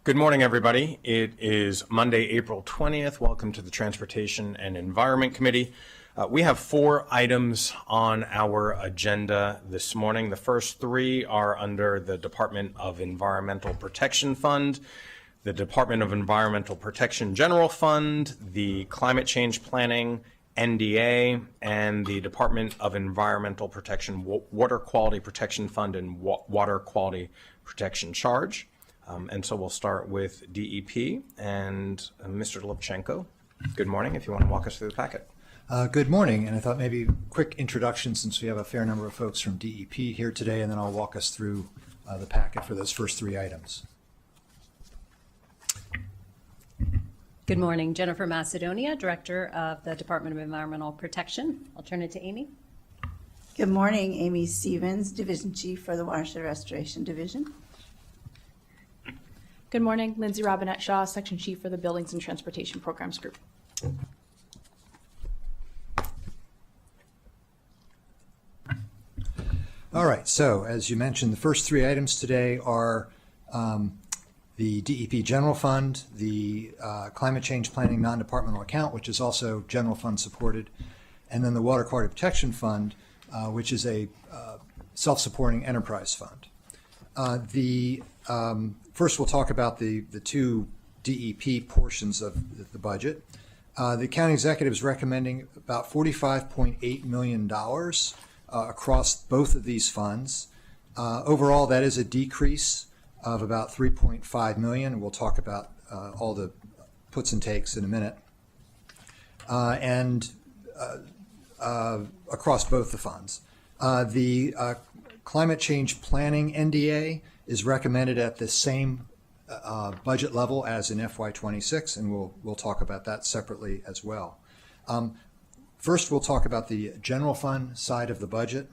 Good morning, everybody. It is Monday, April 20th. Welcome to the Transportation and Environment Committee. We have 4 items on our agenda this morning. The first 3 are under the Department of Environmental Protection Fund, the Department of Environmental Protection General Fund, the Climate Change Planning NDA, and the Department of Environmental Protection Water Quality Protection Fund and Water Quality Protection Charge. And so we'll start with DEP and Mr. Lubchenco. Good morning, if you want to walk us through the packet. Good morning, and I thought maybe a quick introduction since we have a fair number of folks from DEP here today, and then I'll walk us through the packet for those first 3 items. Good morning, Jennifer Macedonia, Director of the Department of Environmental Protection. I'll turn it to Amy. Good morning, Amy Stevens, Division Chief for the Watershed Restoration Division. Good morning, Lindsay Robinette-Shaw, Section Chief for the Buildings and Transportation Programs Group. All right, so as you mentioned, the first 3 items today are the DEP General Fund, the Climate Change Planning Non-Departmental Account, which is also General Fund supported, and then the Water Quality Protection Fund, which is a self-supporting enterprise fund. First, we'll talk about the 2 DEP portions of the budget. The county executive is recommending about $45.8 million across both of these funds. Overall, that is a decrease of about $3.5 million. We'll talk about all the puts and takes in a minute. And across both the funds. The Climate Change Planning NDA is recommended at the same budget level as in FY26, and we'll talk about that separately as well. First, we'll talk about the general fund side of the budget.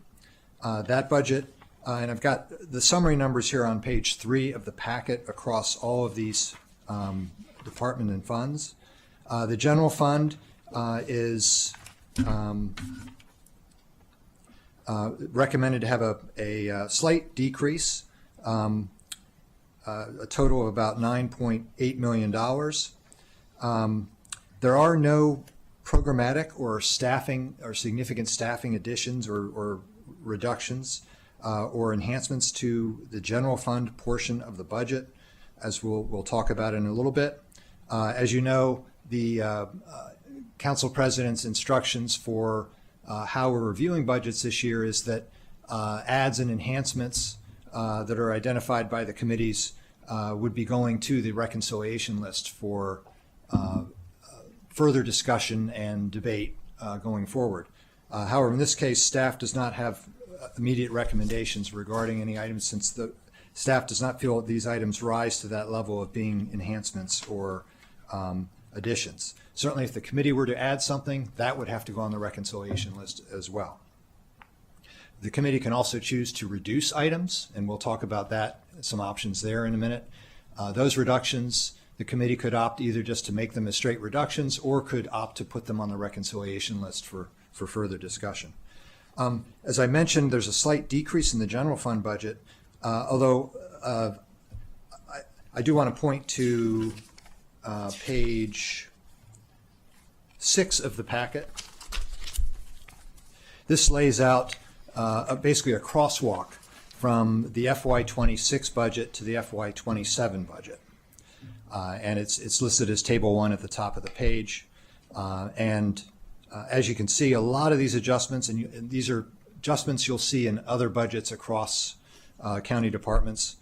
That budget, and I've got the summary numbers here on page 3 of the packet across all of these department and funds. The general fund is recommended to have a slight decrease, a total of about $9.8 million. There are no programmatic or staffing or significant staffing additions or reductions or enhancements to the general fund portion of the budget, as we'll talk about in a little bit. As you know, the Council President's instructions for how we're reviewing budgets this year is that adds and enhancements that are identified by the committees would be going to the reconciliation list for further discussion and debate going forward. However, in this case, staff does not have immediate recommendations regarding any items, since the staff does not feel that these items rise to that level of being enhancements or additions. Certainly, if the committee were to add something, that would have to go on the reconciliation list as well. The committee can also choose to reduce items, and we'll talk about that, some options there in a minute. Those reductions, the committee could opt either just to make them as straight reductions or could opt to put them on the reconciliation list for further discussion. As I mentioned, there's a slight decrease in the general fund budget, although I do want to point to page 6 of the packet. This lays out basically a crosswalk from the FY26 budget to the FY27 budget. And it's listed as table 1 at the top of the page. As you can see, a lot of these adjustments, and these are adjustments you'll see in other budgets across county departments.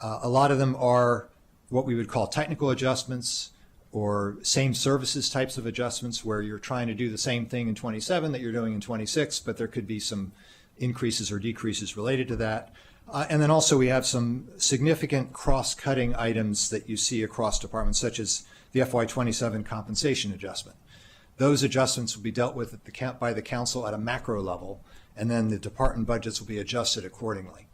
A lot of them are what we would call technical adjustments or same services types of adjustments, where you're trying to do the same thing in 27 that you're doing in 26, but there could be some increases or decreases related to that. And then also we have some significant cross-cutting items that you see across departments, such as the FY27 compensation adjustment. Those adjustments will be dealt with by the council at a macro level, and then the department budgets will be adjusted accordingly.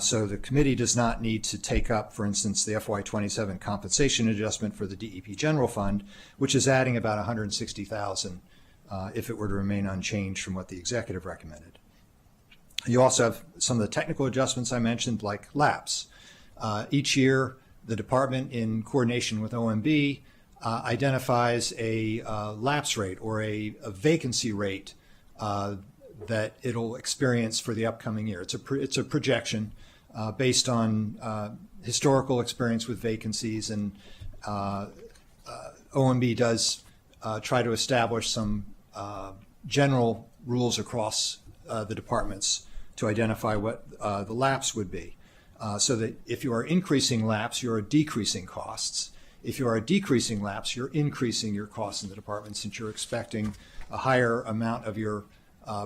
So the committee does not need to take up, for instance, the FY27 compensation adjustment for the DEP General Fund, which is adding about $160,000 if it were to remain unchanged from what the executive recommended. You also have some of the technical adjustments I mentioned, like lapse. Each year the department, in coordination with OMB, identifies a lapse rate or a vacancy rate that it'll experience for the upcoming year. It's a projection based on historical experience with vacancies, and OMB does try to establish some general rules across the departments to identify what the lapse would be. So that if you are increasing lapse, you are decreasing costs. If you are decreasing lapse, you're increasing your costs in the department, since you're expecting a higher amount of your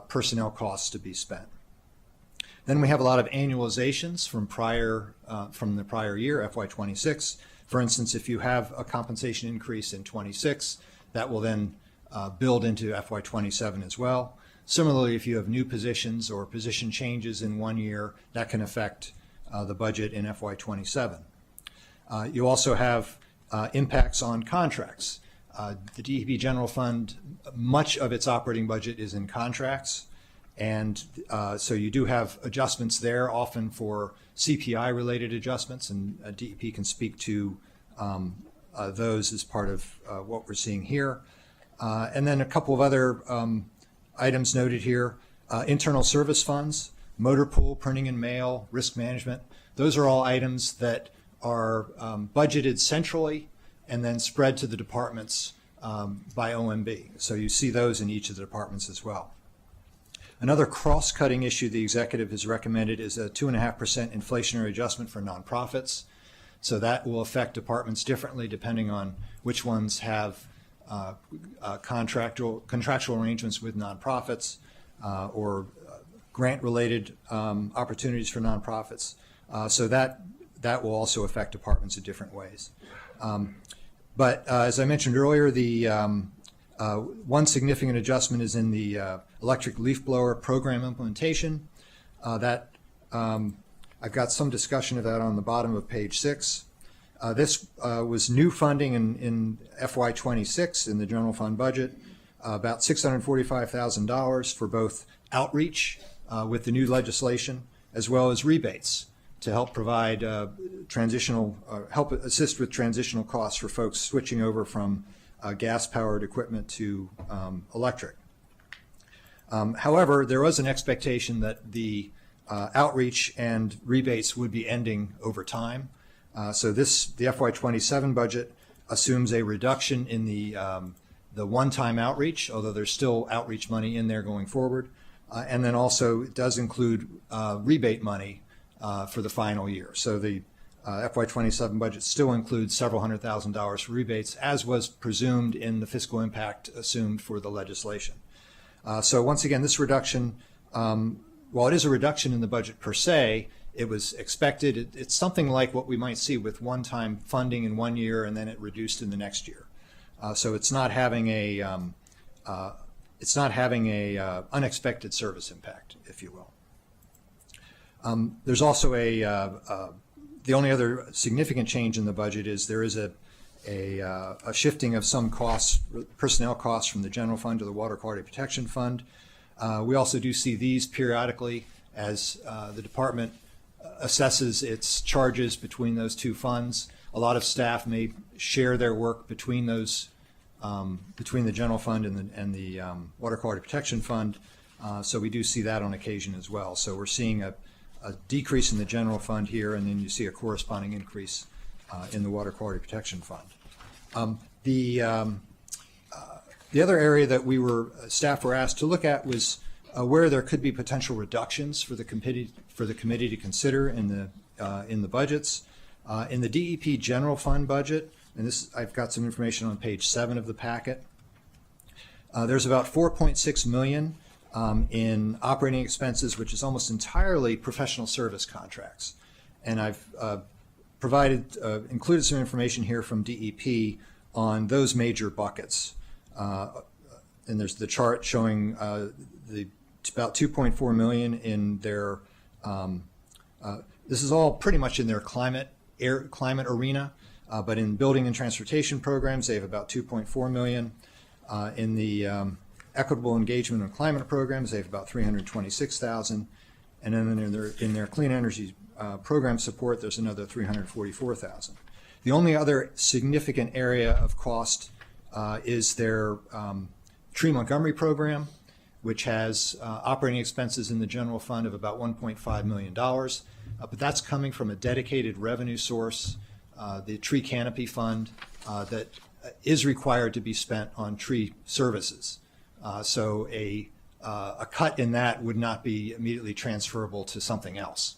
personnel costs to be spent. Then we have a lot of annualizations from the prior year, FY26. For instance, if you have a compensation increase in 26, that will then build into FY27 as well. Similarly, if you have new positions or position changes in one year, that can affect the budget in FY27. You also have impacts on contracts. The DEP General Fund, much of its operating budget is in contracts, and so you do have adjustments there, often for CPI-related adjustments, and DEP can speak to those as part of what we're seeing here. And then a couple of other items noted here: internal service funds, motor pool, printing and mail, risk management. Those are all items that are budgeted centrally and then spread to the departments by OMB. So you see those in each of the departments as well. Another cross-cutting issue the executive has recommended is a 2.5% inflationary adjustment for nonprofits. So that will affect departments differently depending on which ones have contractual arrangements with nonprofits or grant-related opportunities for nonprofits. So that will also affect departments in different ways. But as I mentioned earlier, the one significant adjustment is in the electric leaf blower program implementation. I've got some discussion of that on the bottom of page 6. This was new funding in FY26 in the general fund budget, about $645,000 for both outreach with the new legislation, as well as rebates to help provide help assist with transitional costs for folks switching over from gas-powered equipment to electric. However, there was an expectation that the outreach and rebates would be ending over time. So the FY27 budget assumes a reduction in the one-time outreach, although there's still outreach money in there going forward. And then also it does include rebate money for the final year. So the FY27 budget still includes several $100,000 for rebates, as was presumed in the fiscal impact assumed for the legislation. So once again, this reduction, while it is a reduction in the budget per se, it was expected. It's something like what we might see with one-time funding in one year and then it reduced in the next year. So it's not having a unexpected service impact, if you will. There's also the only other significant change in the budget is there is a shifting of some costs, personnel costs, from the general fund to the Water Quality Protection Fund. We also do see these periodically as the department assesses its charges between those two funds. A lot of staff may share their work between those, between the general fund and the Water Quality Protection Fund. So we do see that on occasion as well. So we're seeing a decrease in the general fund here, and then you see a corresponding increase in the Water Quality Protection Fund. The other area that staff were asked to look at was where there could be potential reductions for the committee to consider in the budgets. In the DEP General Fund budget, and I've got some information on page 7 of the packet. There's about $4.6 million in operating expenses, which is almost entirely professional service contracts. And I've included some information here from DEP on those major buckets. And there's the chart showing about $2.4 million in their, this is all pretty much in their climate arena, but in building and transportation programs, they have about $2.4 million. In the equitable engagement and climate programs, they have about $326,000. And then in their clean energy program support, there's another $344,000. The only other significant area of cost is their Tree Montgomery program, which has operating expenses in the general fund of about $1.5 million. But that's coming from a dedicated revenue source, the tree canopy fund, that is required to be spent on tree services. So a cut in that would not be immediately transferable to something else.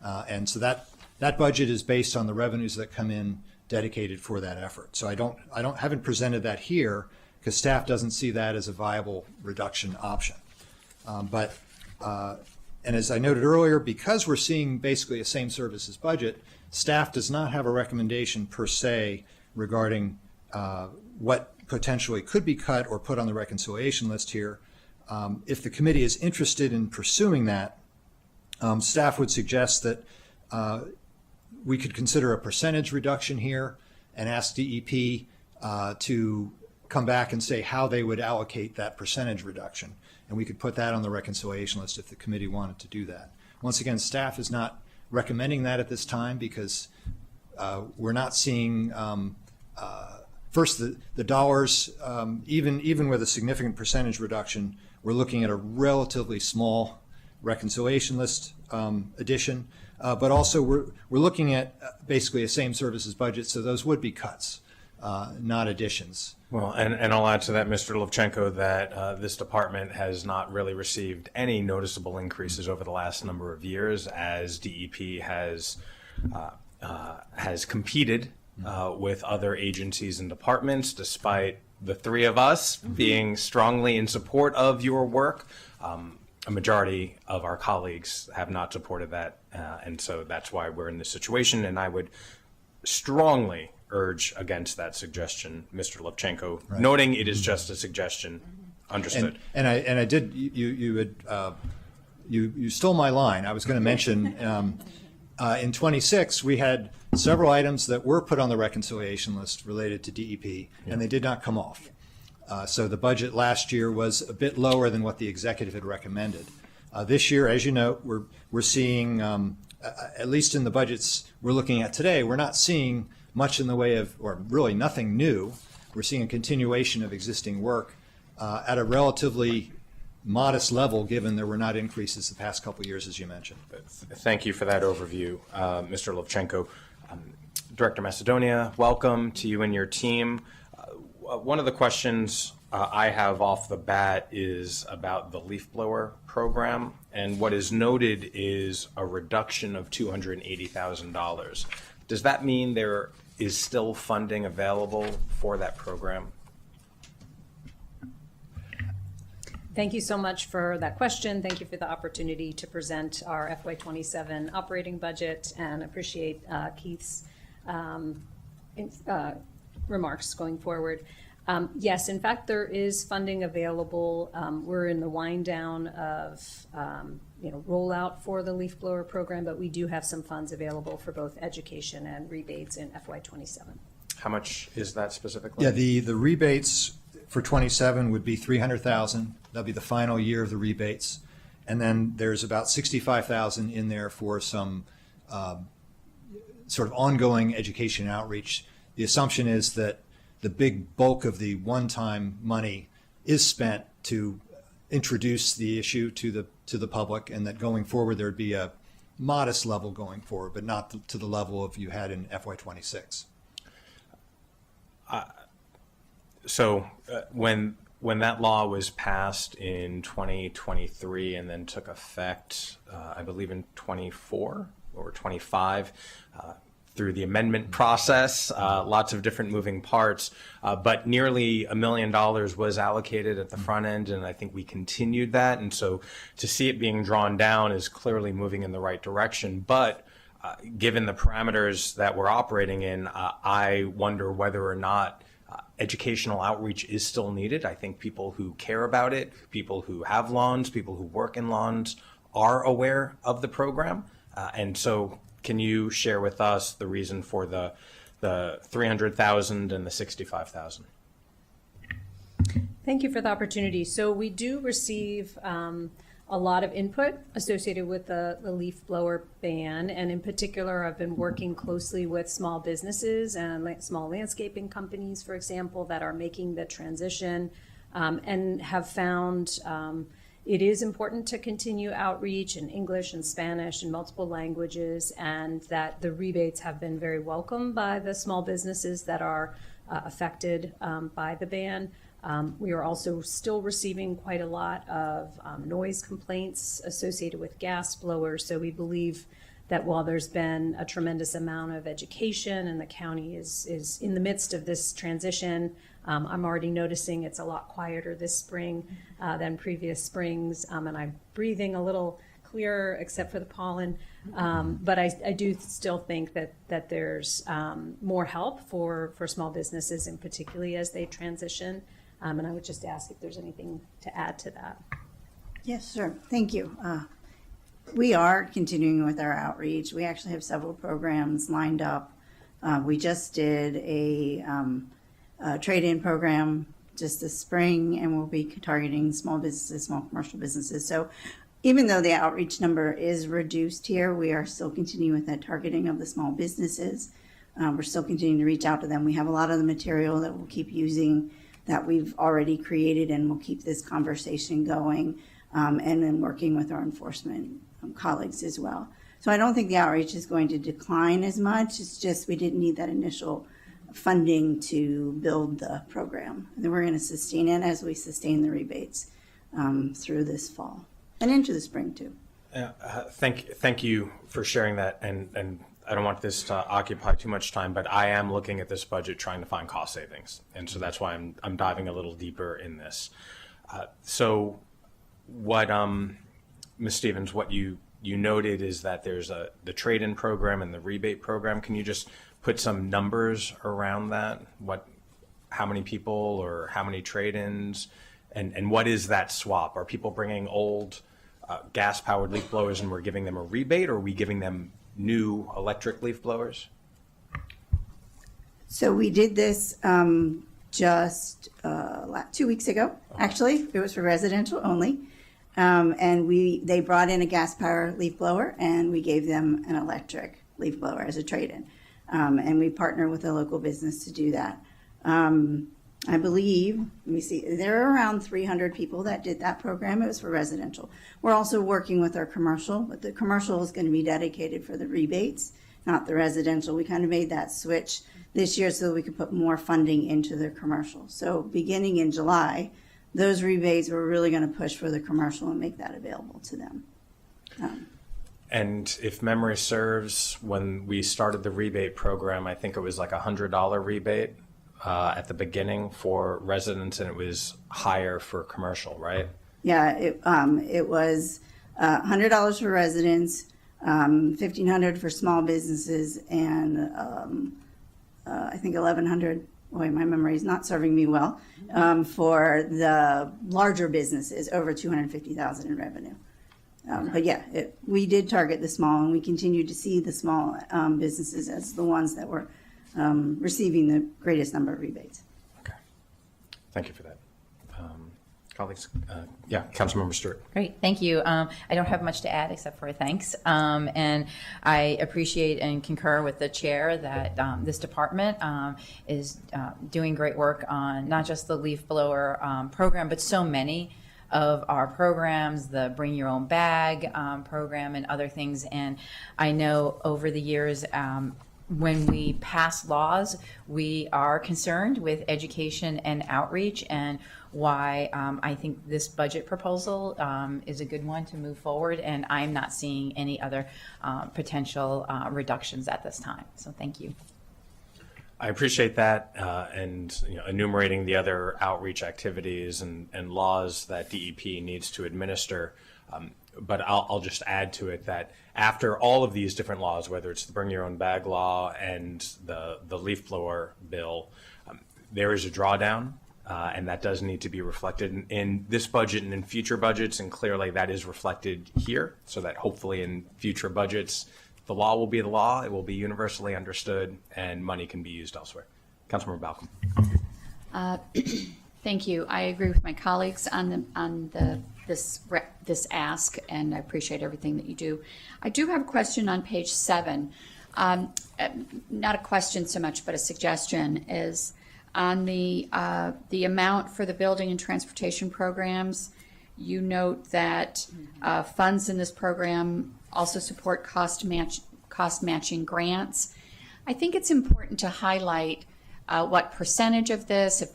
And so that budget is based on the revenues that come in dedicated for that effort. So haven't presented that here because staff doesn't see that as a viable reduction option. And as I noted earlier, because we're seeing basically a same services budget, staff does not have a recommendation per se regarding what potentially could be cut or put on the reconciliation list here. If the committee is interested in pursuing that, staff would suggest that we could consider a percentage reduction here and ask DEP to come back and say how they would allocate that percentage reduction. And we could put that on the reconciliation list if the committee wanted to do that. Once again, staff is not recommending that at this time because we're not seeing, first, the dollars, even with a significant percentage reduction, we're looking at a relatively small reconciliation list addition. But also we're looking at basically a same services budget, so those would be cuts, not additions. Well, and I'll add to that, Mr. Lovchenko, that this department has not really received any noticeable increases over the last number of years as DEP has competed with other agencies and departments, despite the three of us being strongly in support of your work. A majority of our colleagues have not supported that, and so that's why we're in this situation, and I would strongly urge against that suggestion, Mr. Lovchenko, Right. noting it is just a suggestion. Understood. And I did, you stole my line. I was going to mention, in 26, we had several items that were put on the reconciliation list related to DEP, and they did not come off. So the budget last year was a bit lower than what the executive had recommended. This year, as you know, we're seeing, at least in the budgets we're looking at today, we're not seeing much in the way of, or really nothing new. We're seeing a continuation of existing work at a relatively modest level, given there were not increases the past couple of years, as you mentioned. Thank you for that overview, Mr. Lovchenko. Director Macedonia, welcome to you and your team. One of the questions I have off the bat is about the leaf blower program, and what is noted is a reduction of $280,000. Does that mean there is still funding available for that program? Thank you so much for that question. Thank you for the opportunity to present our FY27 operating budget, and appreciate Keith's remarks going forward. Yes, in fact, there is funding available. We're in the wind down of rollout for the leaf blower program, but we do have some funds available for both education and rebates in FY27. How much is that specifically? Yeah, the rebates for 27 would be $300,000. That'll be the final year of the rebates. And then there's about $65,000 in there for some sort of ongoing education outreach. The assumption is that the big bulk of the one-time money is spent to introduce the issue to the public, and that going forward there would be a modest level going forward, but not to the level of you had in FY26. So when that law was passed in 2023 and then took effect, I believe in 24 or 25, through the amendment process, lots of different moving parts, but nearly $1 million was allocated at the front end, and I think we continued that. And so to see it being drawn down is clearly moving in the right direction. But given the parameters that we're operating in, I wonder whether or not educational outreach is still needed. I think people who care about it, people who have lawns, people who work in lawns are aware of the program. And so can you share with us the reason for the $300,000 and the $65,000? Thank you for the opportunity. So we do receive a lot of input associated with the leaf blower ban. And in particular, I've been working closely with small businesses and small landscaping companies, for example, that are making the transition, and have found it is important to continue outreach in English and Spanish and multiple languages, and that the rebates have been very welcome by the small businesses that are affected by the ban. We are also still receiving quite a lot of noise complaints associated with gas blowers. So we believe that while there's been a tremendous amount of education and the county is in the midst of this transition, I'm already noticing it's a lot quieter this spring than previous springs, and I'm breathing a little clearer except for the pollen. But I do still think that there's more help for small businesses, and particularly as they transition. And I would just ask if there's anything to add to that. Yes, sure. Thank you. We are continuing with our outreach. We actually have several programs lined up. We just did a trade-in program just this spring, and we'll be targeting small businesses, small commercial businesses. So even though the outreach number is reduced here, we are still continuing with that targeting of the small businesses. We're still continuing to reach out to them. We have a lot of the material that we'll keep using that we've already created, and we'll keep this conversation going, and then working with our enforcement colleagues as well. So I don't think the outreach is going to decline as much. It's just we didn't need that initial funding to build the program. And then we're going to sustain it as we sustain the rebates through this fall and into the spring too. Thank you for sharing that, and I don't want this to occupy too much time, but I am looking at this budget trying to find cost savings, and so that's why I'm diving a little deeper in this. So what, Ms. Stevens, what you noted is that there's the trade-in program and the rebate program. Can you just put some numbers around that? How many people or how many trade-ins, and what is that swap? Are people bringing old gas-powered leaf blowers and we're giving them a rebate, or are we giving them new electric leaf blowers? So we did this just 2 weeks ago. Actually, it was for residential only, and they brought in a gas-powered leaf blower, and we gave them an electric leaf blower as a trade-in, and we partner with a local business to do that. I believe, let me see, there are around 300 people that did that program. It was for residential. We're also working with our commercial, but the commercial is going to be dedicated for the rebates, not the residential. We kind of made that switch this year so that we could put more funding into the commercial. So beginning in July, those rebates we're really going to push for the commercial and make that available to them. And if memory serves, when we started the rebate program, I think it was like $100 rebate at the beginning for residents, and it was higher for commercial, right? Yeah, it was $100 for residents, $1,500 for small businesses, and I think $1,100. Boy, my memory is not serving me well. For the larger businesses, over $250,000 in revenue. But yeah, we did target the small, and we continue to see the small businesses as the ones that were receiving the greatest number of rebates. Okay, thank you for that. Colleagues, yeah, Councilmember Stewart. Great, thank you. I don't have much to add except for thanks. And I appreciate and concur with the chair that this department is doing great work on not just the leaf blower program, but so many of our programs, the Bring Your Own Bag program and other things. And I know over the years, when we pass laws, we are concerned with education and outreach, and why I think this budget proposal is a good one to move forward, and I'm not seeing any other potential reductions at this time. So thank you. I appreciate that, and enumerating the other outreach activities and laws that DEP needs to administer. But I'll just add to it that after all of these different laws, whether it's the Bring Your Own Bag law and the leaf blower bill, there is a drawdown, and that does need to be reflected in this budget and in future budgets, and clearly that is reflected here, so that hopefully in future budgets, the law will be the law, it will be universally understood, and money can be used elsewhere. Councilmember Balcom. Thank you. I agree with my colleagues on the this ask, and I appreciate everything that you do. I do have a question on page 7. Not a question so much, but a suggestion is on the amount for the building and transportation programs. You note that funds in this program also support cost matching grants. I think it's important to highlight what percentage of this, if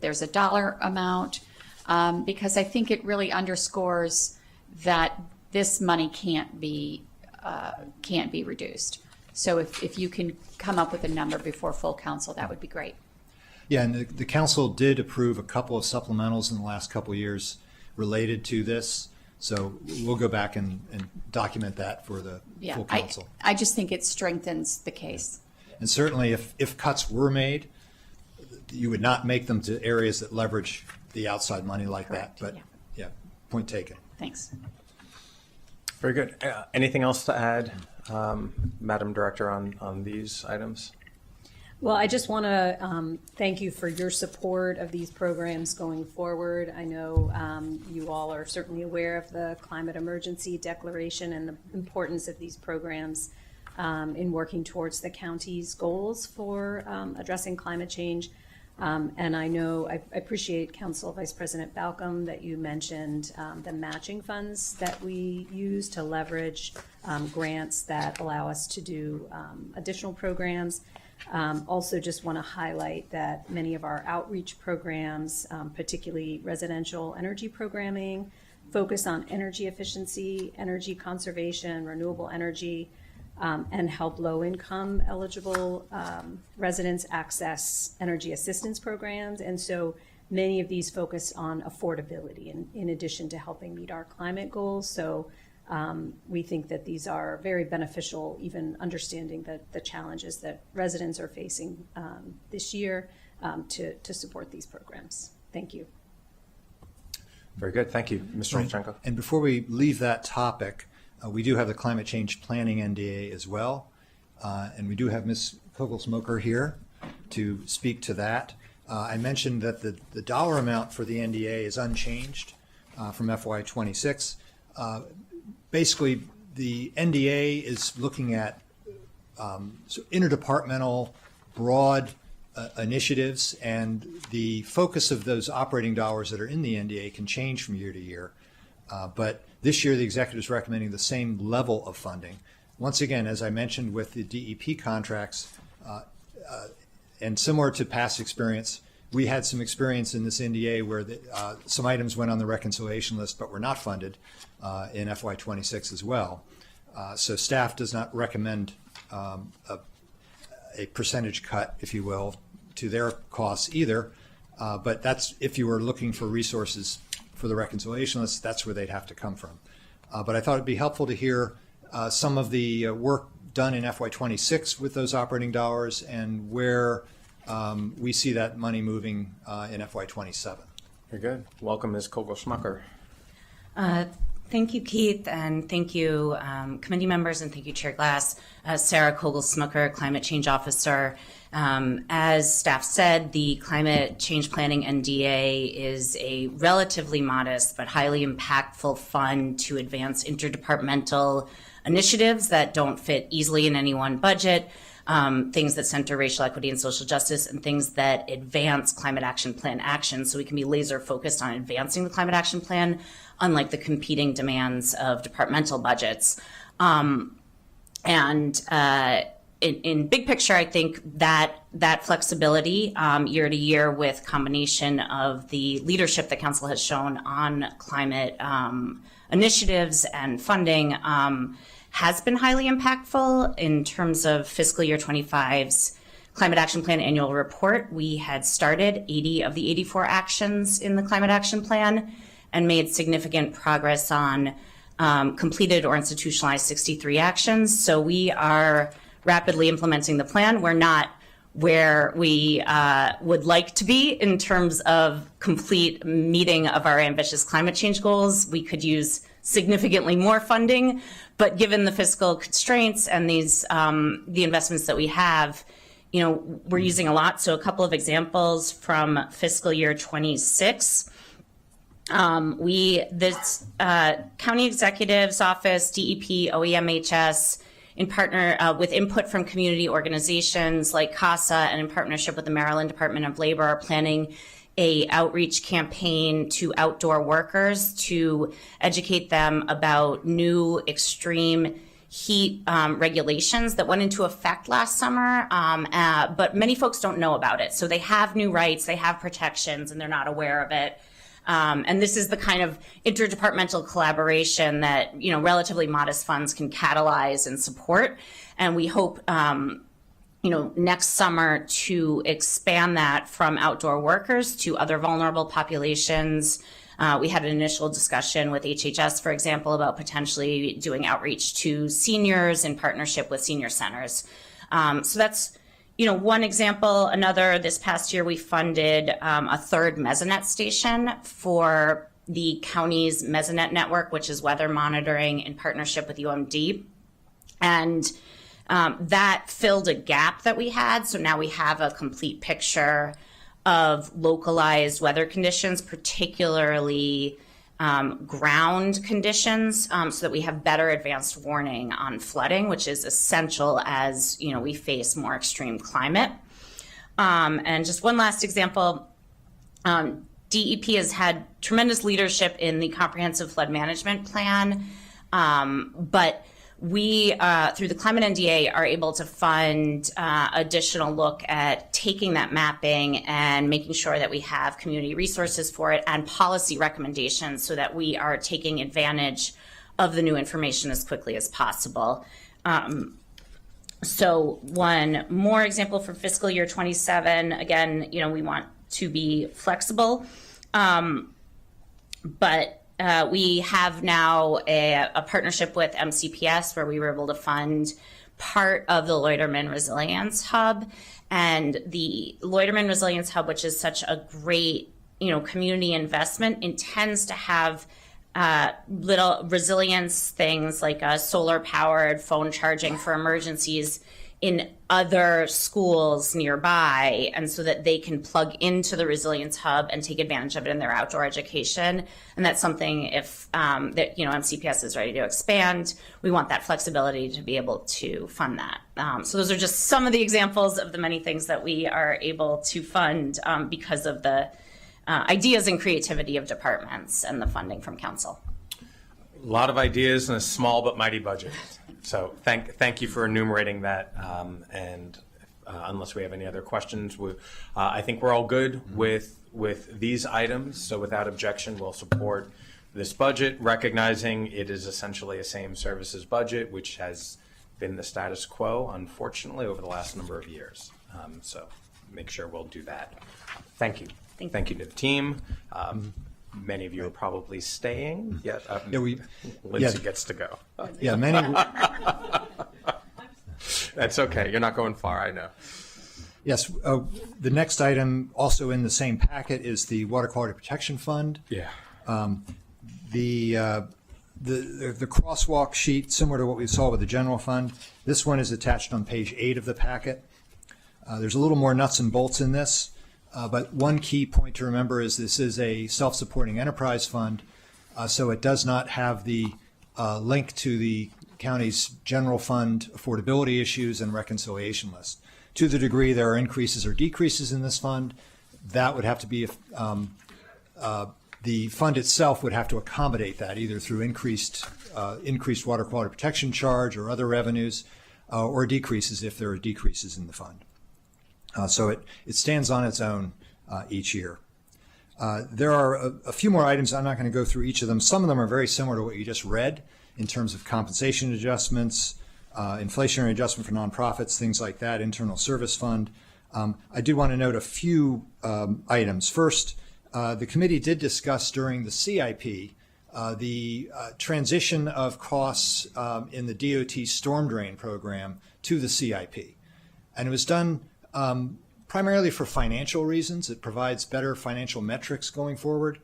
there's a dollar amount, because I think it really underscores that this money can't be reduced. So if you can come up with a number before full council, that would be great. Yeah, and the council did approve a couple of supplementals in the last couple of years related to this. So we'll go back and document that for the full council. I just think it strengthens the case. And certainly if cuts were made, you would not make them to areas that leverage the outside money like Correct, that. But yeah, point taken. Thanks. Very good. Anything else to add, Madam Director, on these items? Well, I just want to thank you for your support of these programs going forward. I know you all are certainly aware of the climate emergency declaration and the importance of these programs in working towards the county's goals for addressing climate change. And I know I appreciate Council Vice President Balcom that you mentioned the matching funds that we use to leverage grants that allow us to do additional programs. Also just want to highlight that many of our outreach programs, particularly residential energy programming, focus on energy efficiency, energy conservation, renewable energy, and help low-income eligible residents access energy assistance programs. And so many of these focus on affordability in addition to helping meet our climate goals. So we think that these are very beneficial, even understanding the challenges that residents are facing this year to support these programs. Thank you. Very good. Thank you. Mr. Olchenko. And before we leave that topic, we do have the climate change planning NDA as well. And we do have Ms. Kogel-Smoker here to speak to that. I mentioned that the dollar amount for the NDA is unchanged from FY26. Basically, the NDA is looking at interdepartmental broad initiatives, and the focus of those operating dollars that are in the NDA can change from year to year. But this year, the executive is recommending the same level of funding. Once again, as I mentioned with the DEP contracts, and similar to past experience, we had some experience in this NDA where some items went on the reconciliation list but were not funded in FY26 as well. So staff does not recommend a percentage cut, if you will, to their costs either. But that's if you were looking for resources for the reconciliation list, that's where they'd have to come from. But I thought it'd be helpful to hear some of the work done in FY26 with those operating dollars and where we see that money moving in FY27. Very good. Welcome, Ms. Kogel-Smoker. Thank you, Keith, and thank you, committee members, and thank you, Chair Glass. Sarah Kogel-Smoker, Climate Change Officer. As staff said, the Climate Change Planning NDA is a relatively modest but highly impactful fund to advance interdepartmental initiatives that don't fit easily in any one budget, things that center racial equity and social justice, and things that advance climate action plan action, so we can be laser focused on advancing the climate action plan, unlike the competing demands of departmental budgets. In big picture, I think that flexibility year to year with combination of the leadership that council has shown on climate initiatives and funding has been highly impactful. In terms of fiscal year 25's Climate Action Plan annual report, we had started 80 of the 84 actions in the Climate Action Plan and made significant progress on completed or institutionalized 63 actions. So we are rapidly implementing the plan. We're not where we would like to be in terms of complete meeting of our ambitious climate change goals. We could use significantly more funding, but given the fiscal constraints and these the investments that we have, we're using a lot. So a couple of examples from fiscal year 26. This county executive's office, DEP, OEMHS, in partner with input from community organizations like CASA and in partnership with the Maryland Department of Labor, are planning a outreach campaign to outdoor workers to educate them about new extreme heat regulations that went into effect last summer, but many folks don't know about it. So they have new rights, they have protections, and they're not aware of it. And this is the kind of interdepartmental collaboration that, relatively modest funds can catalyze and support. And we hope, next summer to expand that from outdoor workers to other vulnerable populations. We had an initial discussion with HHS, for example, about potentially doing outreach to seniors in partnership with senior centers. So that's, one example. Another, this past year, we funded a third Mesonet station for the county's Mesonet network, which is weather monitoring in partnership with UMD. And that filled a gap that we had. So now we have a complete picture of localized weather conditions, particularly ground conditions, so that we have better advanced warning on flooding, which is essential as we face more extreme climate. And just one last example, DEP has had tremendous leadership in the comprehensive flood management plan, but we, through the Climate NDA, are able to fund additional look at taking that mapping and making sure that we have community resources for it and policy recommendations so that we are taking advantage of the new information as quickly as possible. So one more example for fiscal year 27, again, we want to be flexible, but we have now a partnership with MCPS where we were able to fund part of the Loiterman Resilience Hub. And the Loiterman Resilience Hub, which is such a great, community investment, intends to have little resilience things like solar-powered phone charging for emergencies in other schools nearby, and so that they can plug into the Resilience Hub and take advantage of it in their outdoor education. And that's something, if MCPS is ready to expand, we want that flexibility to be able to fund that. So those are just some of the examples of the many things that we are able to fund because of the ideas and creativity of departments and the funding from council. A lot of ideas in a small but mighty budget. So thank you for enumerating that. And unless we have any other questions, I think we're all good with these items. So without objection, we'll support this budget, recognizing it is essentially a same services budget, which has been the status quo, unfortunately, over the last number of years. So make sure we'll do that. Thank you. Thank you to the team. Many of you are probably staying. Lindsay gets to go. Yeah, many. That's okay. You're not going far, I know. Yes, the next item also in the same packet is the Water Quality Protection Fund. Yeah. The crosswalk sheet, similar to what we saw with the general fund, this one is attached on page 8 of the packet. There's a little more nuts and bolts in this. But one key point to remember is this is a self-supporting enterprise fund, so it does not have the link to the county's general fund affordability issues and reconciliation list. To the degree there are increases or decreases in this fund, that would have to be, the fund itself would have to accommodate that either through increased water quality protection charge or other revenues, or decreases if there are decreases in the fund. So it stands on its own each year. There are a few more items. I'm not going to go through each of them. Some of them are very similar to what you just read in terms of compensation adjustments, inflationary adjustment for nonprofits, things like that, internal service fund. I did want to note a few items. First, the committee did discuss during the CIP the transition of costs in the DOT storm drain program to the CIP. And it was done primarily for financial reasons. It provides better financial metrics going forward.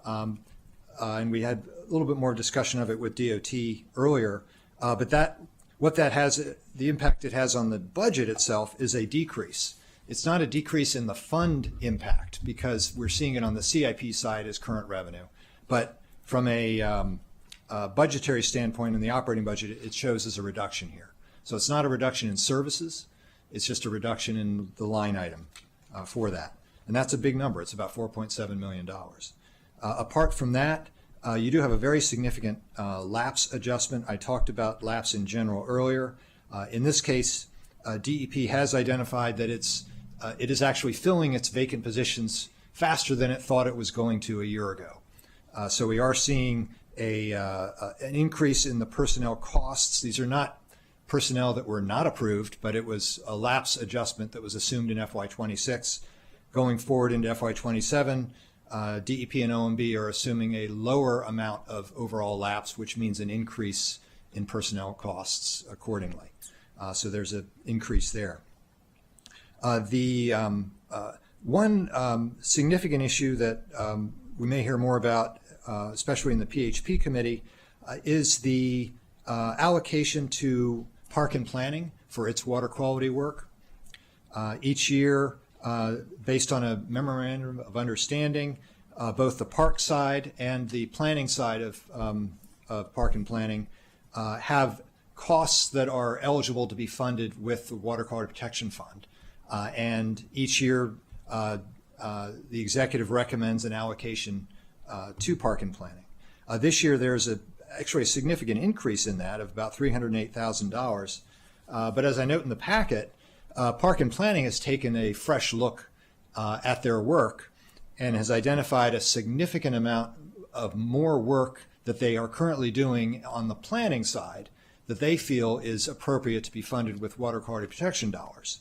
And we had a little bit more discussion of it with DOT earlier. But the impact it has on the budget itself is a decrease. It's not a decrease in the fund impact because we're seeing it on the CIP side as current revenue. But from a budgetary standpoint in the operating budget, it shows as a reduction here. So it's not a reduction in services, it's just a reduction in the line item for that. And that's a big number. It's about $4.7 million. Apart from that, you do have a very significant lapse adjustment. I talked about lapse in general earlier. In this case, DEP has identified that it is actually filling its vacant positions faster than it thought it was going to a year ago. So we are seeing an increase in the personnel costs. These are not personnel that were not approved, but it was a lapse adjustment that was assumed in FY26. Going forward into FY27, DEP and OMB are assuming a lower amount of overall lapse, which means an increase in personnel costs accordingly. So there's an increase there. One significant issue that we may hear more about, especially in the PHP committee, is the allocation to Park and Planning for its water quality work. Each year, based on a memorandum of understanding, both the park side and the planning side of Park and Planning have costs that are eligible to be funded with the Water Quality Protection Fund. And each year, the executive recommends an allocation to Park and Planning. This year, there's actually a significant increase in that of about $308,000. But as I note in the packet, Park and Planning has taken a fresh look at their work and has identified a significant amount of more work that they are currently doing on the planning side that they feel is appropriate to be funded with water quality protection dollars.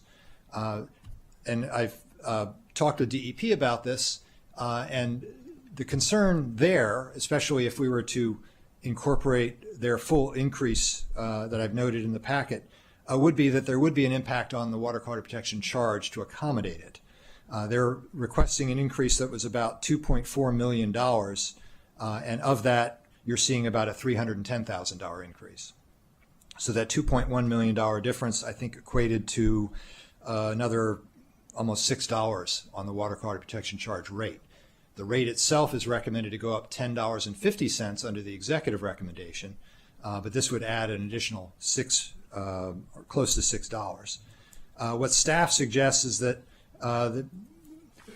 And I've talked to DEP about this, and the concern there, especially if we were to incorporate their full increase that I've noted in the packet, would be that there would be an impact on the water quality protection charge to accommodate it. They're requesting an increase that was about $2.4 million, and of that, you're seeing about a $310,000 increase. So that $2.1 million difference, I think, equated to another almost $6 on the water quality protection charge rate. The rate itself is recommended to go up $10.50 under the executive recommendation, but this would add an additional or close to $6. What staff suggests is that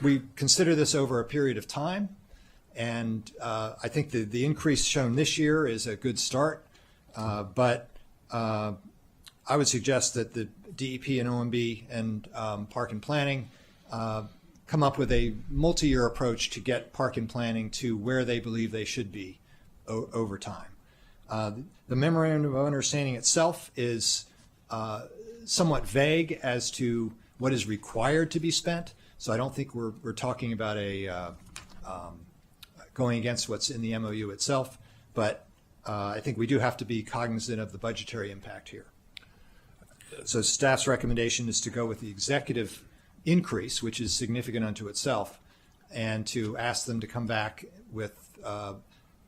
we consider this over a period of time, and I think the increase shown this year is a good start, but I would suggest that the DEP and OMB and Park and Planning come up with a multi-year approach to get Park and Planning to where they believe they should be over time. The memorandum of understanding itself is somewhat vague as to what is required to be spent, so I don't think we're talking about going against what's in the MOU itself, but I think we do have to be cognizant of the budgetary impact here. So staff's recommendation is to go with the executive increase, which is significant unto itself, and to ask them to come back with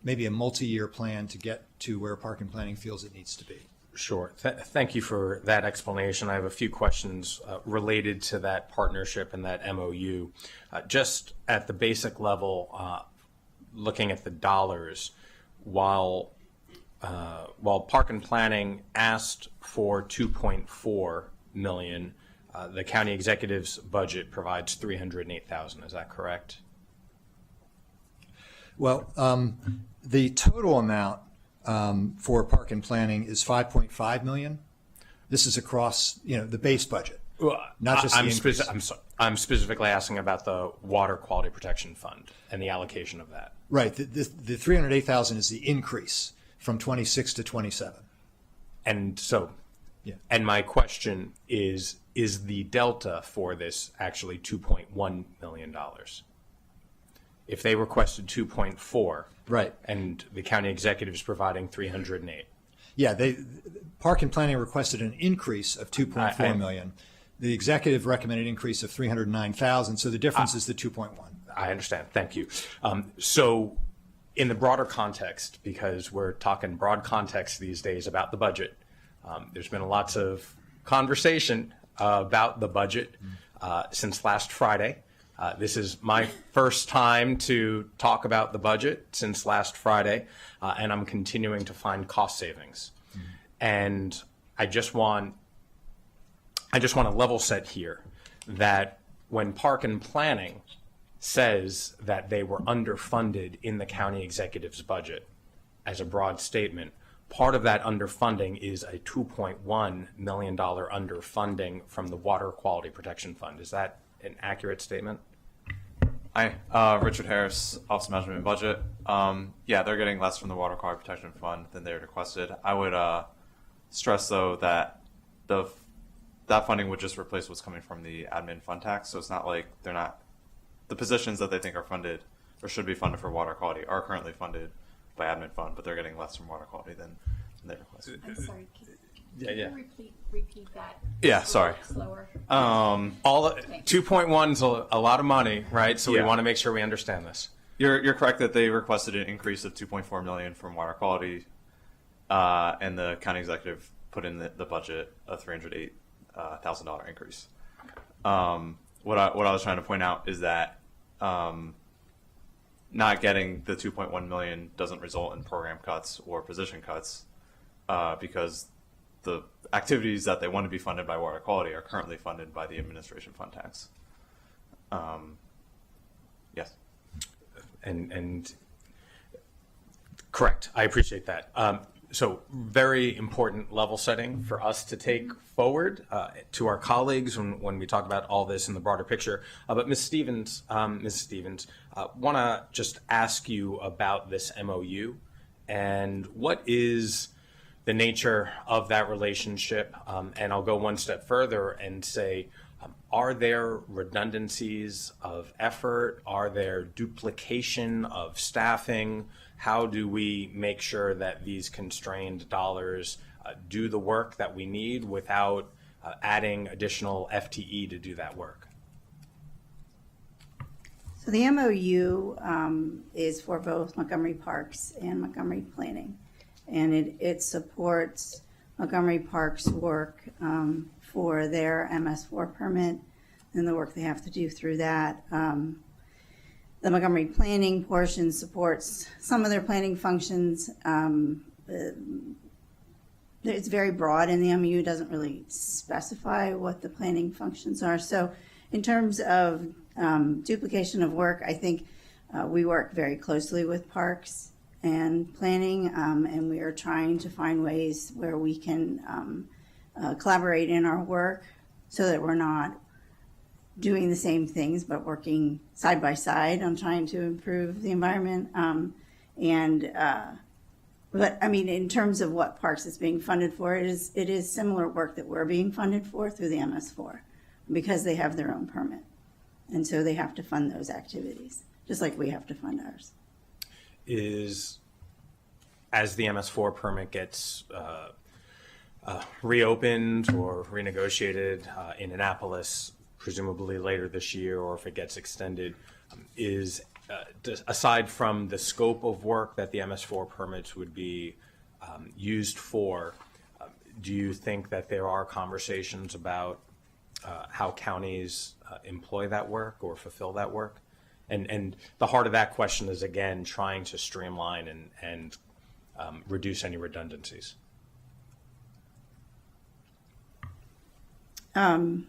maybe a multi-year plan to get to where Park and Planning feels it needs to be. Sure. Thank you for that explanation. I have a few questions related to that partnership and that MOU. Just at the basic level, looking at the dollars, while Park and Planning asked for $2.4 million, the county executive's budget provides $308,000. Is that correct? Well, the total amount for Park and Planning is $5.5 million. This is across, the base budget, not just the increase. I'm specifically asking about the Water Quality Protection Fund and the allocation of that. Right. The $308,000 is the increase from 26 to 27. And so, yeah. And my question is the delta for this actually $2.1 million? If they requested 2.4, right, and the county executive is providing 308. Yeah, Park and Planning requested an increase of 2.4 million. The executive recommended increase of 309,000. So the difference is the 2.1. I understand. Thank you. So in the broader context, because we're talking broad context these days about the budget, there's been lots of conversation about the budget since last Friday. This is my first time to talk about the budget since last Friday, and I'm continuing to find cost savings. And I just want to level set here that when Park and Planning says that they were underfunded in the county executive's budget, as a broad statement, part of that underfunding is a $2.1 million underfunding from the Water Quality Protection Fund. Is that an accurate statement? Hi, Richard Harris, Office of Management and Budget. Yeah, they're getting less from the Water Quality Protection Fund than they requested. I would stress, though, that that funding would just replace what's coming from the admin fund tax. So it's not like they're not, the positions that they think are funded or should be funded for water quality are currently funded by admin fund, but they're getting less from water quality than they requested. I'm sorry, Yeah, yeah. repeat that? Yeah, sorry. Slower. All 2.1 is a lot of money, right? So we Yeah. want to make sure we understand this. You're correct that they requested an increase of 2.4 million from water quality, and the county executive put in the budget a $308,000 increase. What I was trying to point out is that not getting the 2.1 million doesn't result in program cuts or position cuts, because the activities that they want to be funded by water quality are currently funded by the administration fund tax. Yes. And correct. I appreciate that. So very important level setting for us to take forward to our colleagues when we talk about all this in the broader picture. But Ms. Stevens, want to just ask you about this MOU and what is the nature of that relationship. And I'll go one step further and say, are there redundancies of effort? Are there duplication of staffing? How do we make sure that these constrained dollars do the work that we need without adding additional FTE to do that work? So the MOU is for both Montgomery Parks and Montgomery Planning. And it supports Montgomery Parks' work for their MS4 permit and the work they have to do through that. The Montgomery Planning portion supports some of their planning functions. It's very broad, and the MOU doesn't really specify what the planning functions are. So in terms of duplication of work, I think we work very closely with Parks and Planning, and we are trying to find ways where we can collaborate in our work so that we're not doing the same things but working side by side on trying to improve the environment. But I mean, in terms of what Parks is being funded for, it is similar work that we're being funded for through the MS4 because they have their own permit. And so they have to fund those activities, just like we have to fund ours. As the MS4 permit gets reopened or renegotiated in Annapolis, presumably later this year, or if it gets extended, aside from the scope of work that the MS4 permits would be used for, do you think that there are conversations about how counties employ that work or fulfill that work? And the heart of that question is, again, trying to streamline and reduce any redundancies. I'm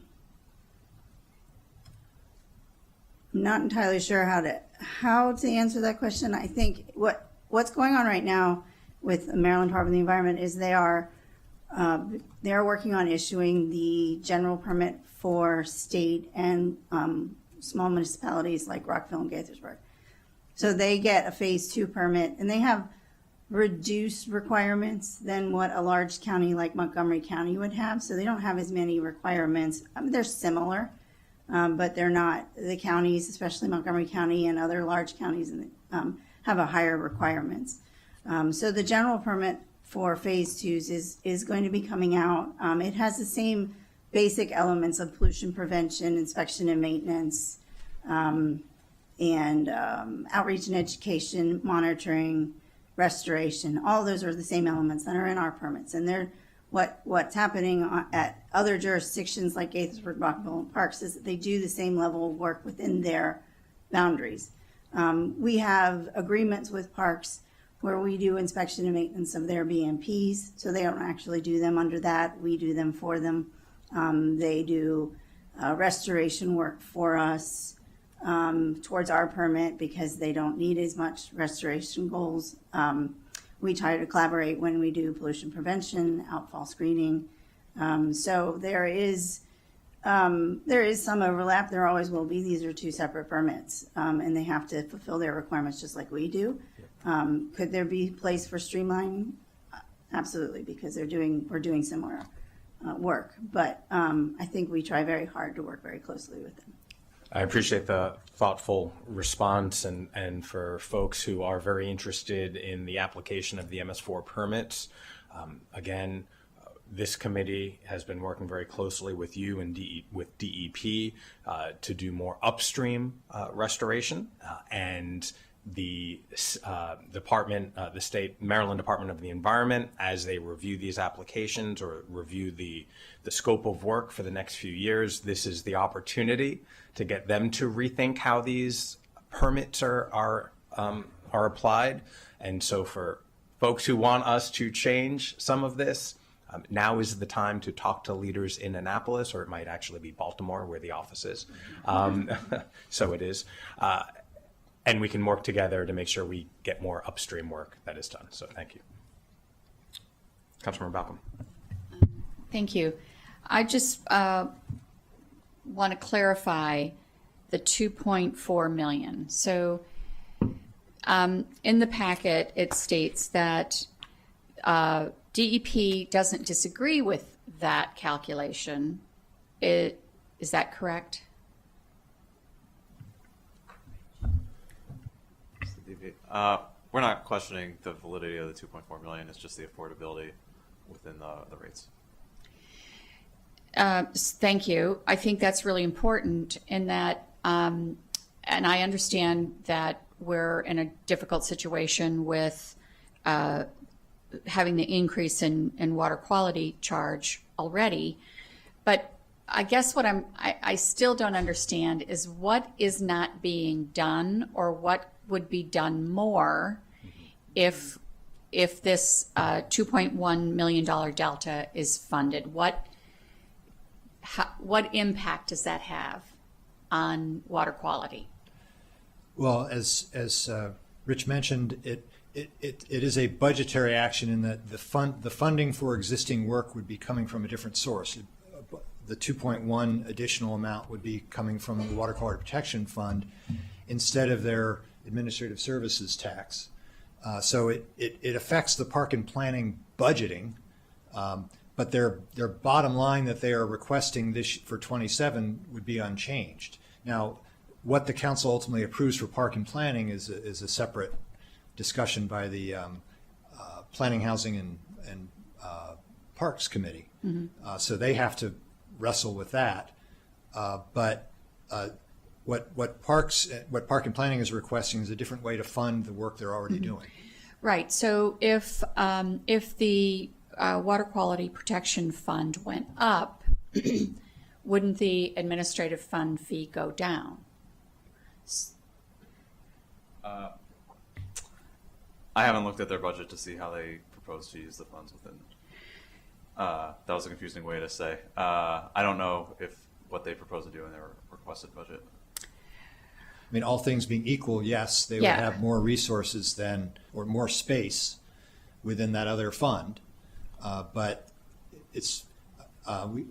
not entirely sure how to answer that question. I think what's going on right now with the Maryland Department of the Environment is they are working on issuing the general permit for state and small municipalities like Rockville and Gaithersburg. So they get a phase 2 permit, and they have reduced requirements than what a large county like Montgomery County would have. So they don't have as many requirements. I mean, they're similar, but they're not. The counties, especially Montgomery County and other large counties, have a higher requirements. So the general permit for phase 2s is going to be coming out. It has the same basic elements of pollution prevention, inspection and maintenance, and outreach and education, monitoring, restoration. All those are the same elements that are in our permits, and what's happening at other jurisdictions like Gaithersburg, Rockville, and Parks is that they do the same level of work within their boundaries. We have agreements with Parks where we do inspection and maintenance of their BMPs, so they don't actually do them under that. We do them for them. They do restoration work for us towards our permit because they don't need as much restoration goals. We try to collaborate when we do pollution prevention, outfall screening. So there is some overlap. There always will be. These are two separate permits, and they have to fulfill their requirements just like we do. Could there be place for streamlining? Absolutely, because we're doing similar work. But I think we try very hard to work very closely with them. I appreciate the thoughtful response, and for folks who are very interested in the application of the MS4 permits, again, this committee has been working very closely with you and with DEP to do more upstream restoration, and the Maryland Department of the Environment, as they review these applications or review the scope of work for the next few years, this is the opportunity to get them to rethink how these permits are applied. And so for folks who want us to change some of this, now is the time to talk to leaders in Annapolis, or it might actually be Baltimore where the office is. So it is. And we can work together to make sure we get more upstream work that is done. So thank you. Councilmember Malcolm. Thank you. I just want to clarify the 2.4 million. So in the packet, it states that DEP doesn't disagree with that calculation. Is that correct? We're not questioning the validity of the 2.4 million. It's just the affordability within the rates. Thank you. I think that's really important in that, and I understand that we're in a difficult situation with having the increase in water quality charge already. But I guess what I still don't understand is what is not being done, or what would be done more if this $2.1 million delta is funded. What impact does that have on water quality? Well, as Rich mentioned, it is a budgetary action in that the funding for existing work would be coming from a different source. The 2.1 additional amount would be coming from the Water Quality Protection Fund instead of their administrative services tax. So it affects the park and planning budgeting, but their bottom line that they are requesting this for 27 would be unchanged. Now, what the council ultimately approves for park and planning is a separate discussion by the Planning, Housing, and Parks Committee. Mm-hmm. So they have to wrestle with that. But what Park and Planning is requesting is a different way to fund the work they're already doing. Right. So if the Water Quality Protection Fund went up, wouldn't the administrative fund fee go down? I haven't looked at their budget to see how they propose to use the funds within. That was a confusing way to say. I don't know if what they propose to do in their requested budget. I mean, all things being equal, yes, they would have more resources or more space within that other fund. But it's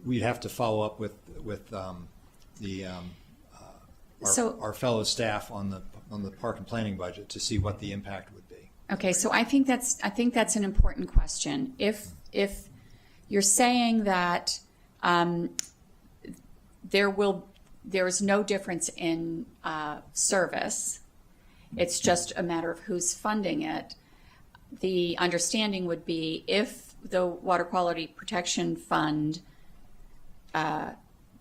we'd have to follow up with our fellow staff on the park and planning budget to see what the impact would be. Okay, so I think that's an important question. If you're saying that there is no difference in service, it's just a matter of who's funding it, the understanding would be if the Water Quality Protection Fund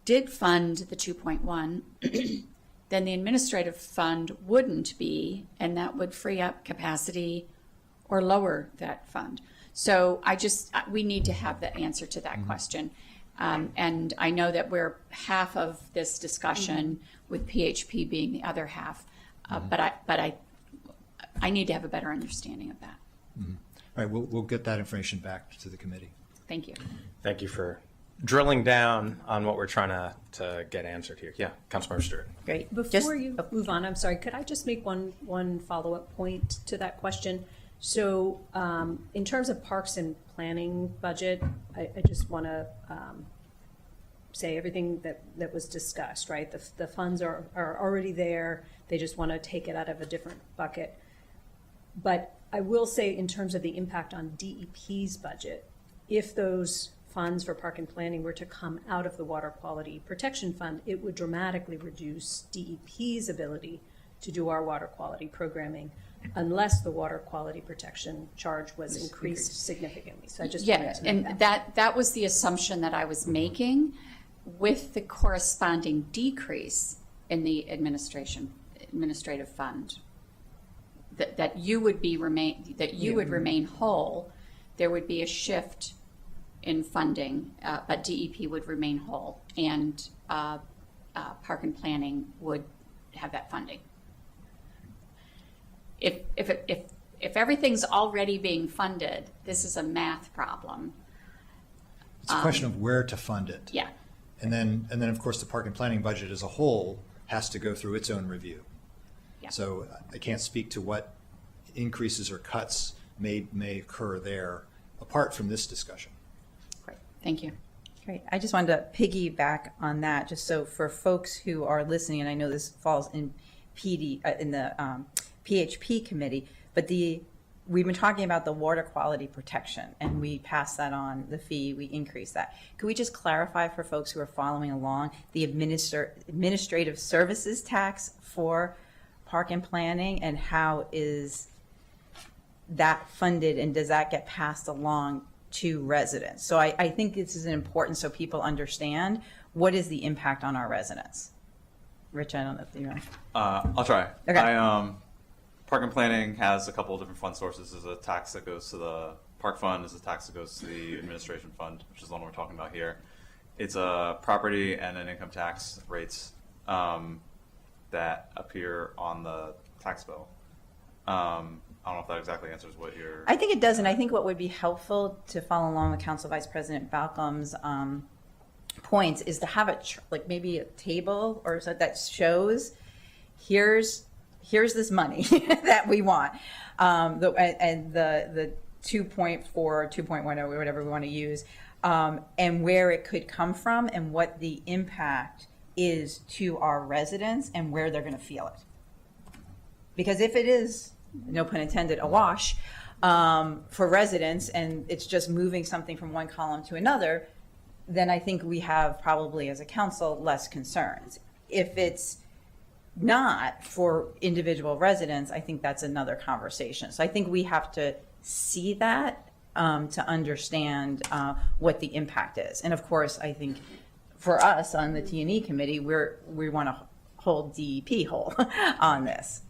did fund the 2.1, then the administrative fund wouldn't be, and that would free up capacity or lower that fund. So we need to have the answer to that question. And I know that we're half of this discussion with PHP being the other half, but I need to have a better understanding of that. All right, we'll get that information back to the committee. Thank you. Thank you for drilling down on what we're trying to get answered here. Yeah, Councilmember Stewart. Great. Before you move on, I'm sorry, could I just make one follow-up point to that question? So in terms of parks and planning budget, I just want to say everything that was discussed, right? The funds are already there. They just want to take it out of a different bucket. But I will say in terms of the impact on DEP's budget, if those funds for park and planning were to come out of the Water Quality Protection Fund, it would dramatically reduce DEP's ability to do our water quality programming unless the water quality protection charge was increased significantly. So I just wanted to know and that was the assumption that I was making with the corresponding decrease in the administrative fund. That you would would remain whole. There would be a shift in funding, but DEP would remain whole, and park and planning would have that funding. If everything's already being funded, this is a math problem. It's a question of where to fund it. Yeah. And then of course, the park and planning budget as a whole has to go through its own review. Yeah. So I can't speak to what increases or cuts may occur there apart from this discussion. Great. Thank you. Great. I just wanted to piggyback on that, just so for folks who are listening, and I know this falls in the PHP committee, but we've been talking about the water quality protection, and we passed that on the fee. We increased that. Could we just clarify for folks who are following along the administrative services tax for park and planning, and how is that funded, and does that get passed along to residents? So I think this is important so people understand what is the impact on our residents. Rich, I don't know if you know. I'll try. Okay. Park and planning has a couple of different fund sources. There's a tax that goes to the park fund. There's a tax that goes to the administration fund, which is the one we're talking about here. It's a property and an income tax rates that appear on the tax bill. I don't know if that exactly answers what you're... I think it does, and I think what would be helpful to follow along with Council Vice President Balcom's points is to have maybe a table or so that shows here's this money that we want, and the 2.4, 2.10, or whatever we want to use, and where it could come from and what the impact is to our residents and where they're going to feel it. Because if it is, no pun intended, a wash for residents and it's just moving something from one column to another, then I think we have probably as a council less concerns. If it's not for individual residents, I think that's another conversation. So I think we have to see that to understand what the impact is. And of course, I think for us on the T&E committee, we want to hold DEP whole on this.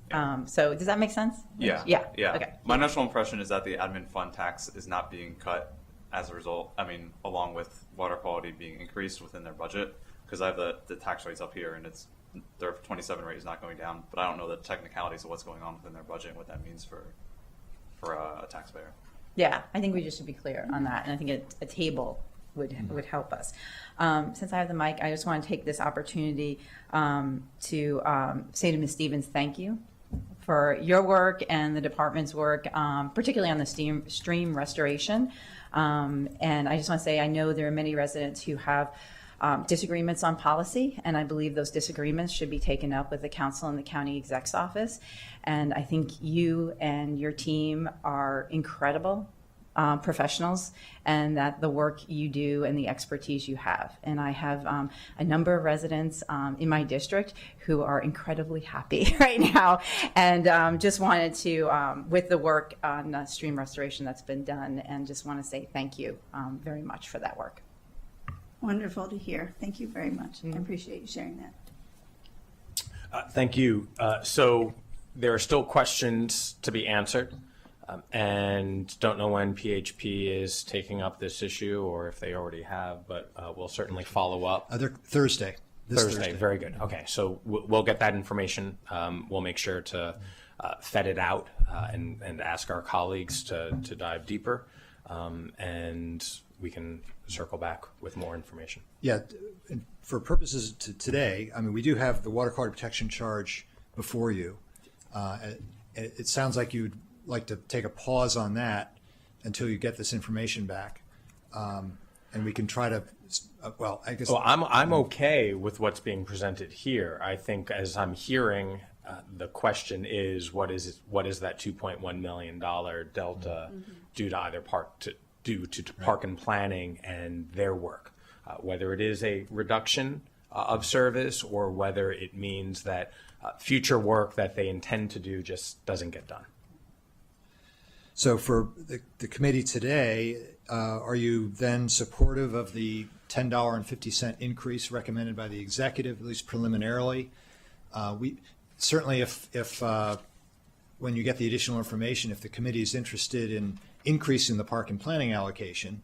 So does that make sense? Yeah. Yeah. Okay. My initial impression is that the admin fund tax is not being cut as a result. I mean, along with water quality being increased within their budget, because I have the tax rates up here, and their 27 rate is not going down, but I don't know the technicalities of what's going on within their budget and what that means for a taxpayer. Yeah, I think we just should be clear on that, and I think a table would help us. Since I have the mic, I just want to take this opportunity to say to Ms. Stevens, thank you for your work and the department's work, particularly on the stream restoration. And I just want to say, I know there are many residents who have disagreements on policy, and I believe those disagreements should be taken up with the council and the county exec's office. And I think you and your team are incredible professionals, and that the work you do and the expertise you have. And I have a number of residents in my district who are incredibly happy right now, and just wanted to, with the work on stream restoration that's been done, and just want to say thank you very much for that work. Wonderful to hear. Thank you very much. I appreciate you sharing that. Thank you. So there are still questions to be answered. And don't know when PHP is taking up this issue or if they already have, but we'll certainly follow up. Thursday. This Thursday, very good. Okay, so we'll get that information. We'll make sure to vet it out and ask our colleagues to dive deeper, and we can circle back with more information. Yeah, and for purposes to today, I mean, we do have the water quality protection charge before you. It sounds like you'd like to take a pause on that until you get this information back. And we can try to, well, I guess. Well, I'm okay with what's being presented here. I think as I'm hearing, the question is, what is that $2.1 million delta due to either due to park and planning and their work, whether it is a reduction of service or whether it means that future work that they intend to do just doesn't get done. So for the committee today, are you then supportive of the $10.50 increase recommended by the executive, at least preliminarily? We certainly, if when you get the additional information, if the committee is interested in increasing the park and planning allocation,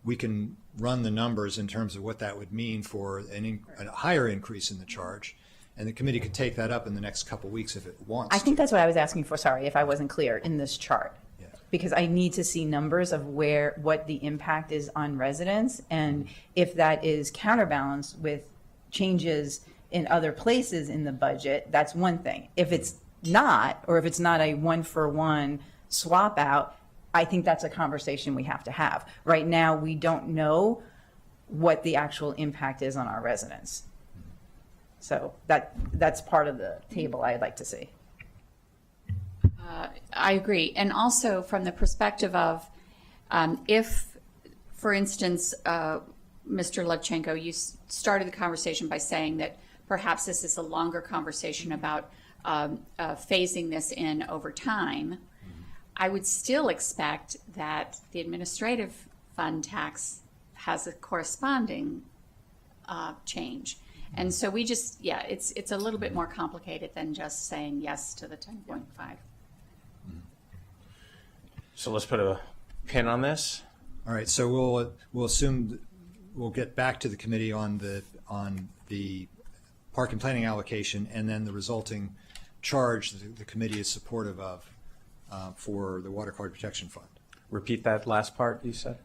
we can run the numbers in terms of what that would mean for a higher increase in the charge. And the committee could take that up in the next couple of weeks if it wants. I think that's what I was asking for. Sorry if I wasn't clear in this chart. Yeah. Because I need to see numbers of what the impact is on residents, and if that is counterbalanced with changes in other places in the budget, that's one thing. If it's not, or if it's not a one-for-one swap out, I think that's a conversation we have to have. Right now, we don't know what the actual impact is on our residents. So that's part of the table I'd like to see. I agree. And also from the perspective of if, for instance, Mr. Levchenko, you started the conversation by saying that perhaps this is a longer conversation about phasing this in over time. I would still expect that the administrative fund tax has a corresponding change. And so we just, it's a little bit more complicated than just saying yes to the 10.5. So let's put a pin on this. All right, so we'll assume we'll get back to the committee on the park and planning allocation, and then the resulting charge that the committee is supportive of for the water quality protection fund. Repeat that last part you said.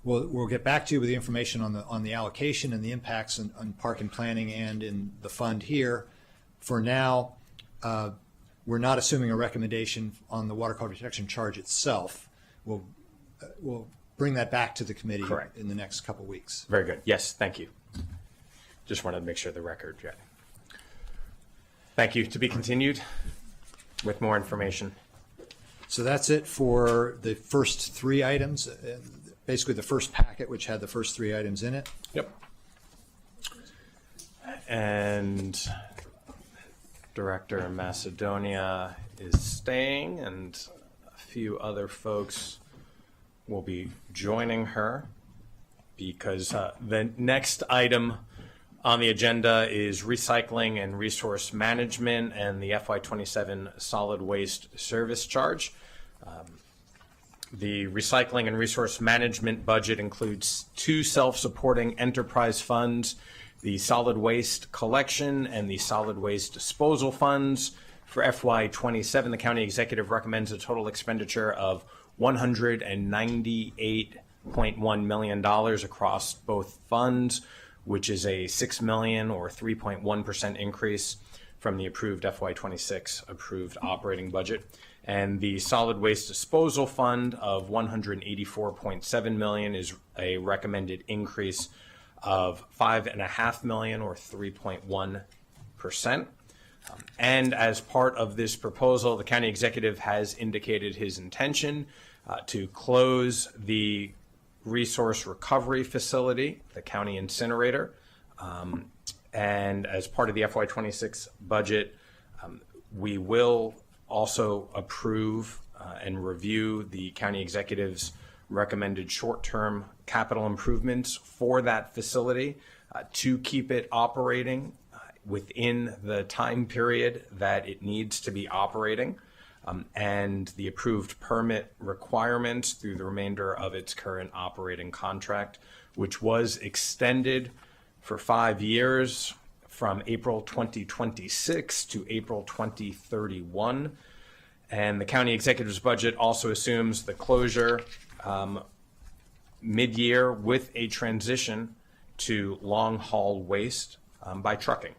We'll get back to you with the information on the allocation and the impacts on park and planning and in the fund here. For now, we're not assuming a recommendation on the water quality protection charge itself. We'll bring that back to the committee Correct. in the next couple weeks. Very good. Yes, thank you. Just wanted to make sure the record. Yeah. Thank you. To be continued with more information. So that's it for the first three items. Basically, the first packet, which had the first three items in it. Yep. And Director Macedonia is staying, and a few other folks will be joining her because the next item on the agenda is recycling and resource management and the FY27 solid waste service charge. The recycling and resource management budget includes two self-supporting enterprise funds, the solid waste collection and the solid waste disposal funds. For FY27, the county executive recommends a total expenditure of $198.1 million across both funds, which is a $6 million or 3.1% increase from the approved FY26 approved operating budget. And the solid waste disposal fund of $184.7 million is a recommended increase of $5.5 million or 3.1%. And as part of this proposal, the county executive has indicated his intention to close the resource recovery facility, the county incinerator. And as part of the FY26 budget, we will also approve and review the county executive's recommended short-term capital improvements for that facility to keep it operating within the time period that it needs to be operating. and the approved permit requirements through the remainder of its current operating contract, which was extended for 5 years from April 2026 to April 2031. And the county executive's budget also assumes the closure mid-year with a transition to long-haul waste by trucking.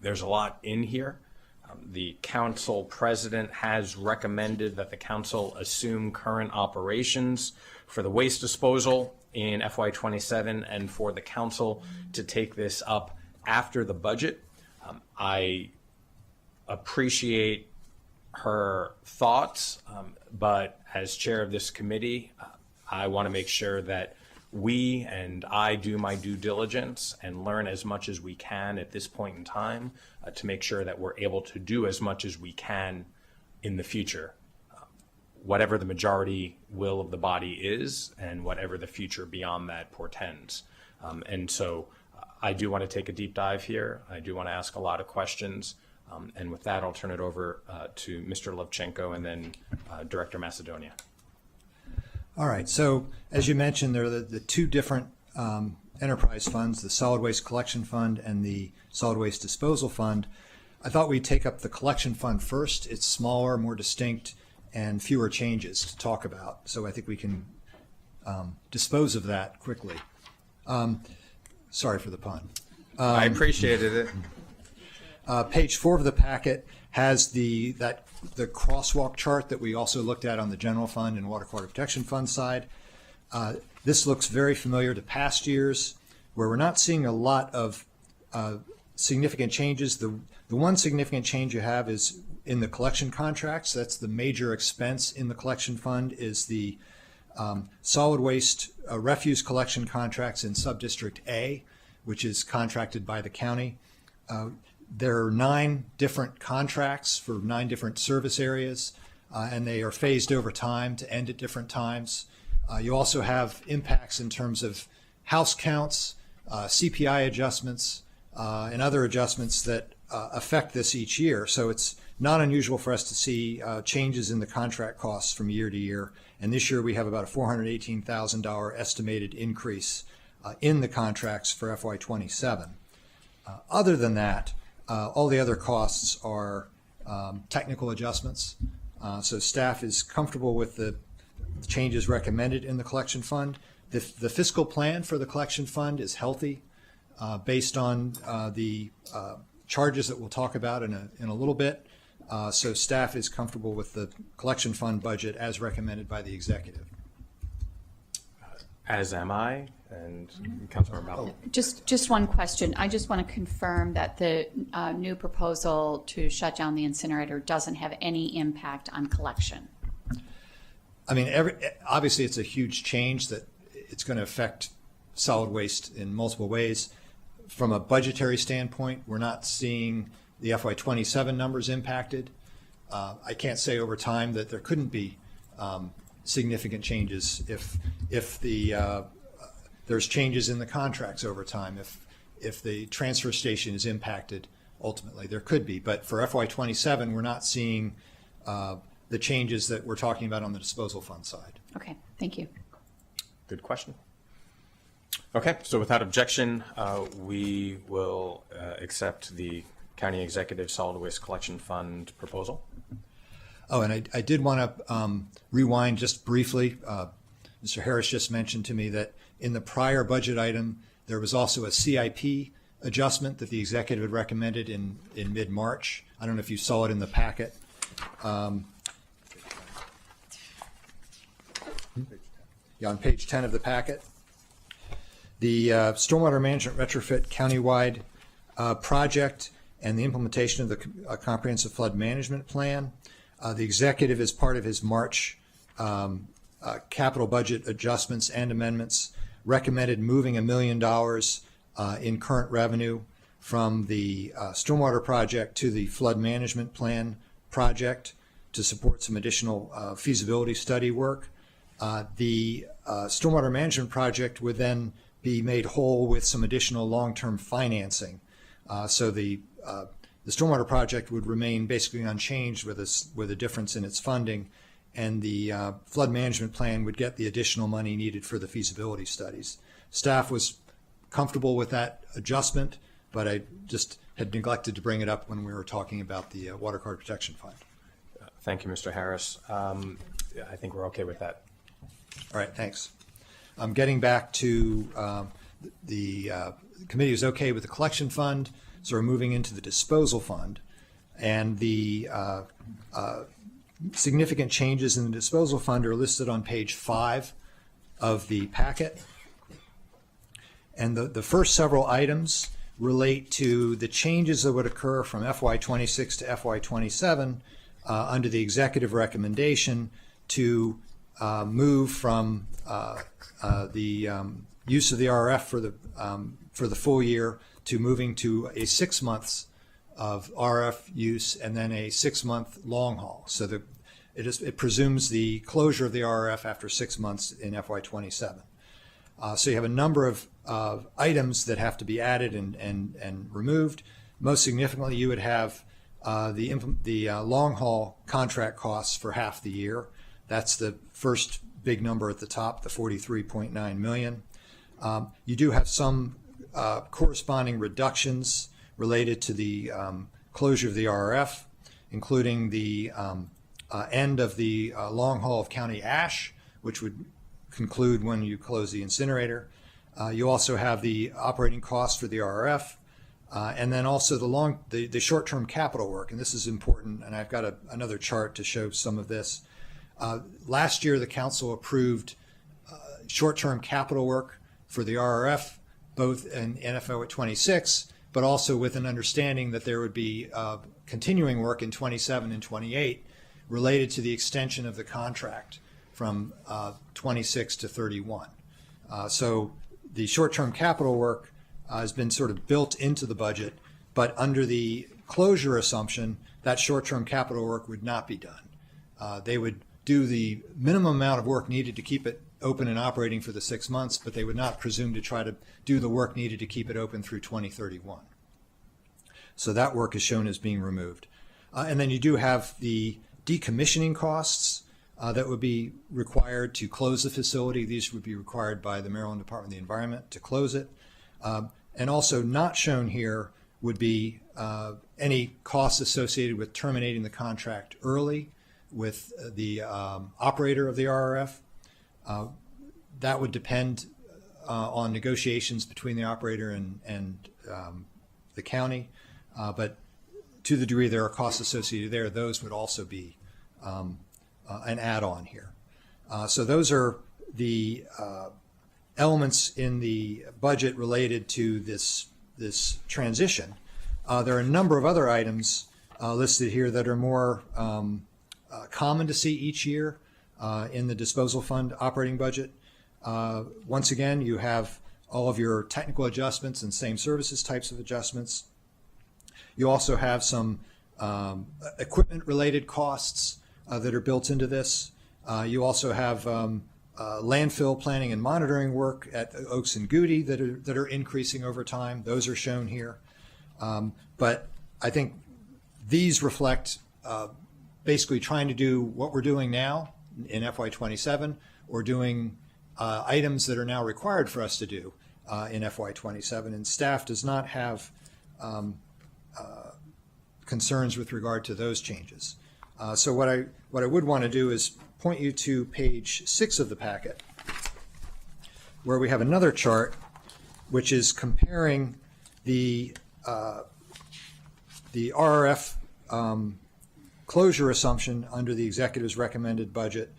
There's a lot in here. The council president has recommended that the council assume current operations for the waste disposal in FY27 and for the council to take this up after the budget. I appreciate her thoughts, but as chair of this committee, I want to make sure that we and I do my due diligence and learn as much as we can at this point in time to make sure that we're able to do as much as we can in the future, whatever the majority will of the body is and whatever the future beyond that portends. And so I do want to take a deep dive here. I do want to ask a lot of questions. And with that, I'll turn it over to Mr. Lovchenko and then Director Macedonia. All right, so as you mentioned, there are the two different enterprise funds, the Solid Waste Collection Fund and the Solid Waste Disposal Fund. I thought we'd take up the collection fund first. It's smaller, more distinct, and fewer changes to talk about. So I think we can dispose of that quickly. Sorry for the pun. I appreciated it. Page 4 of the packet has the crosswalk chart that we also looked at on the general fund and water quality protection fund side. This looks very familiar to past years where we're not seeing a lot of significant changes. The one significant change you have is in the collection contracts. That's the major expense in the collection fund is the solid waste refuse collection contracts in Subdistrict A, which is contracted by the county. There are 9 different contracts for 9 different service areas, and they are phased over time to end at different times. You also have impacts in terms of house counts, CPI adjustments, and other adjustments that affect this each year. So it's not unusual for us to see changes in the contract costs from year to year. And this year we have about a $418,000 estimated increase in the contracts for FY27. Other than that, all the other costs are technical adjustments. So staff is comfortable with the changes recommended in the collection fund. The fiscal plan for the collection fund is healthy based on the charges that we'll talk about in a little bit. So staff is comfortable with the collection fund budget as recommended by the executive. As am I, and Councilmember Bowden. Just one question. I just want to confirm that the new proposal to shut down the incinerator doesn't have any impact on collection. I mean, obviously it's a huge change that it's going to affect solid waste in multiple ways. From a budgetary standpoint, we're not seeing the FY27 numbers impacted. I can't say over time that there couldn't be significant changes if there's changes in the contracts over time. If the transfer station is impacted, ultimately there could be. But for FY27, we're not seeing the changes that we're talking about on the disposal fund side. Okay, thank you. Good question. Okay, so without objection, we will accept the County Executive Solid Waste Collection Fund proposal. Oh, and I did want to rewind just briefly. Mr. Harris just mentioned to me that in the prior budget item, there was also a CIP adjustment that the executive had recommended in mid-March. I don't know if you saw it in the packet. Yeah, on page 10 of the packet. The stormwater management retrofit countywide project and the implementation of the comprehensive flood management plan. The executive, as part of his March capital budget adjustments and amendments, recommended moving $1 million in current revenue from the stormwater project to the flood management plan project to support some additional feasibility study work. The stormwater management project would then be made whole with some additional long-term financing. So the the stormwater project would remain basically unchanged with a difference in its funding, and the flood management plan would get the additional money needed for the feasibility studies. Staff was comfortable with that adjustment, but I just had neglected to bring it up when we were talking about the water quality protection fund. Thank you, Mr. Harris. I think we're okay with that. All right, thanks. Getting back to the committee was okay with the collection fund, so we're moving into the disposal fund. And the significant changes in the disposal fund are listed on page 5 of the packet. And the first several items relate to the changes that would occur from FY26 to FY27 under the executive recommendation to move from the use of the RF for the full year to moving to a 6 months of RF use and then a 6-month long haul. So it presumes the closure of the RF after 6 months in FY27. So you have a number of items that have to be added and removed. Most significantly, you would have the long haul contract costs for half the year. That's the first big number at the top, the 43.9 million. You do have some corresponding reductions related to the closure of the RF, including the end of the long haul of county ash, which would conclude when you close the incinerator. You also have the operating costs for the RF, and then also the short-term capital work. And this is important, and I've got another chart to show some of this. Last year, the council approved short-term capital work for the RRF, both in NFO at 26, but also with an understanding that there would be continuing work in 27 and 28 related to the extension of the contract from 26 to 31. So the short-term capital work has been sort of built into the budget, but under the closure assumption, that short-term capital work would not be done. They would do the minimum amount of work needed to keep it open and operating for the 6 months, but they would not presume to try to do the work needed to keep it open through 2031. So that work is shown as being removed. And then you do have the decommissioning costs that would be required to close the facility. These would be required by the Maryland Department of the Environment to close it. And also not shown here would be any costs associated with terminating the contract early with the operator of the RRF. That would depend on negotiations between the operator and the county. But to the degree there are costs associated there, those would also be an add-on here. So those are the elements in the budget related to this transition. There are a number of other items listed here that are more common to see each year in the disposal fund operating budget. Once again, you have all of your technical adjustments and same services types of adjustments. You also have some equipment-related costs that are built into this. You also have landfill planning and monitoring work at Oaks and Goody that are increasing over time. Those are shown here. But I think these reflect basically trying to do what we're doing now in FY27 or doing items that are now required for us to do in FY27. And staff does not have concerns with regard to those changes. So what I would want to do is point you to page 6 of the packet, where we have another chart which is comparing the RRF closure assumption under the executive's recommended budget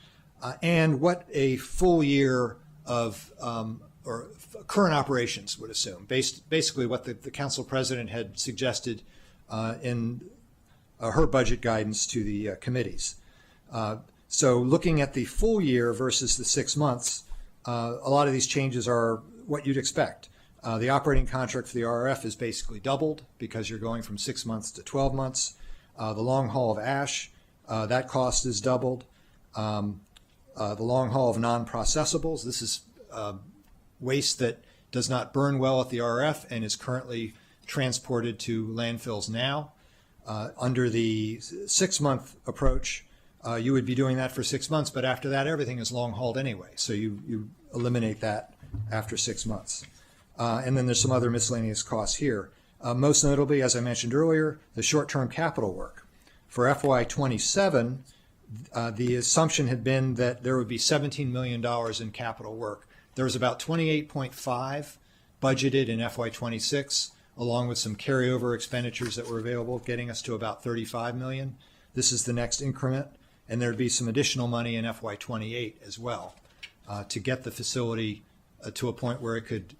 and what a full year of or current operations would assume, basically what the council president had suggested in her budget guidance to the committees. So looking at the full year versus the 6 months, a lot of these changes are what you'd expect. The operating contract for the RRF is basically doubled because you're going from 6 months to 12 months. The long haul of ash, that cost is doubled. The long haul of non-processables, this is waste that does not burn well at the RRF and is currently transported to landfills now. Under the 6-month approach, you would be doing that for 6 months, but after that, everything is long hauled anyway. So you eliminate that after 6 months. And then there's some other miscellaneous costs here. Most notably, as I mentioned earlier, the short-term capital work. For FY27, the assumption had been that there would be $17 million in capital work. There was about 28.5 budgeted in FY26, along with some carryover expenditures that were available, getting us to about 35 million. This is the next increment, and there'd be some additional money in FY28 as well to get the facility to a point where it could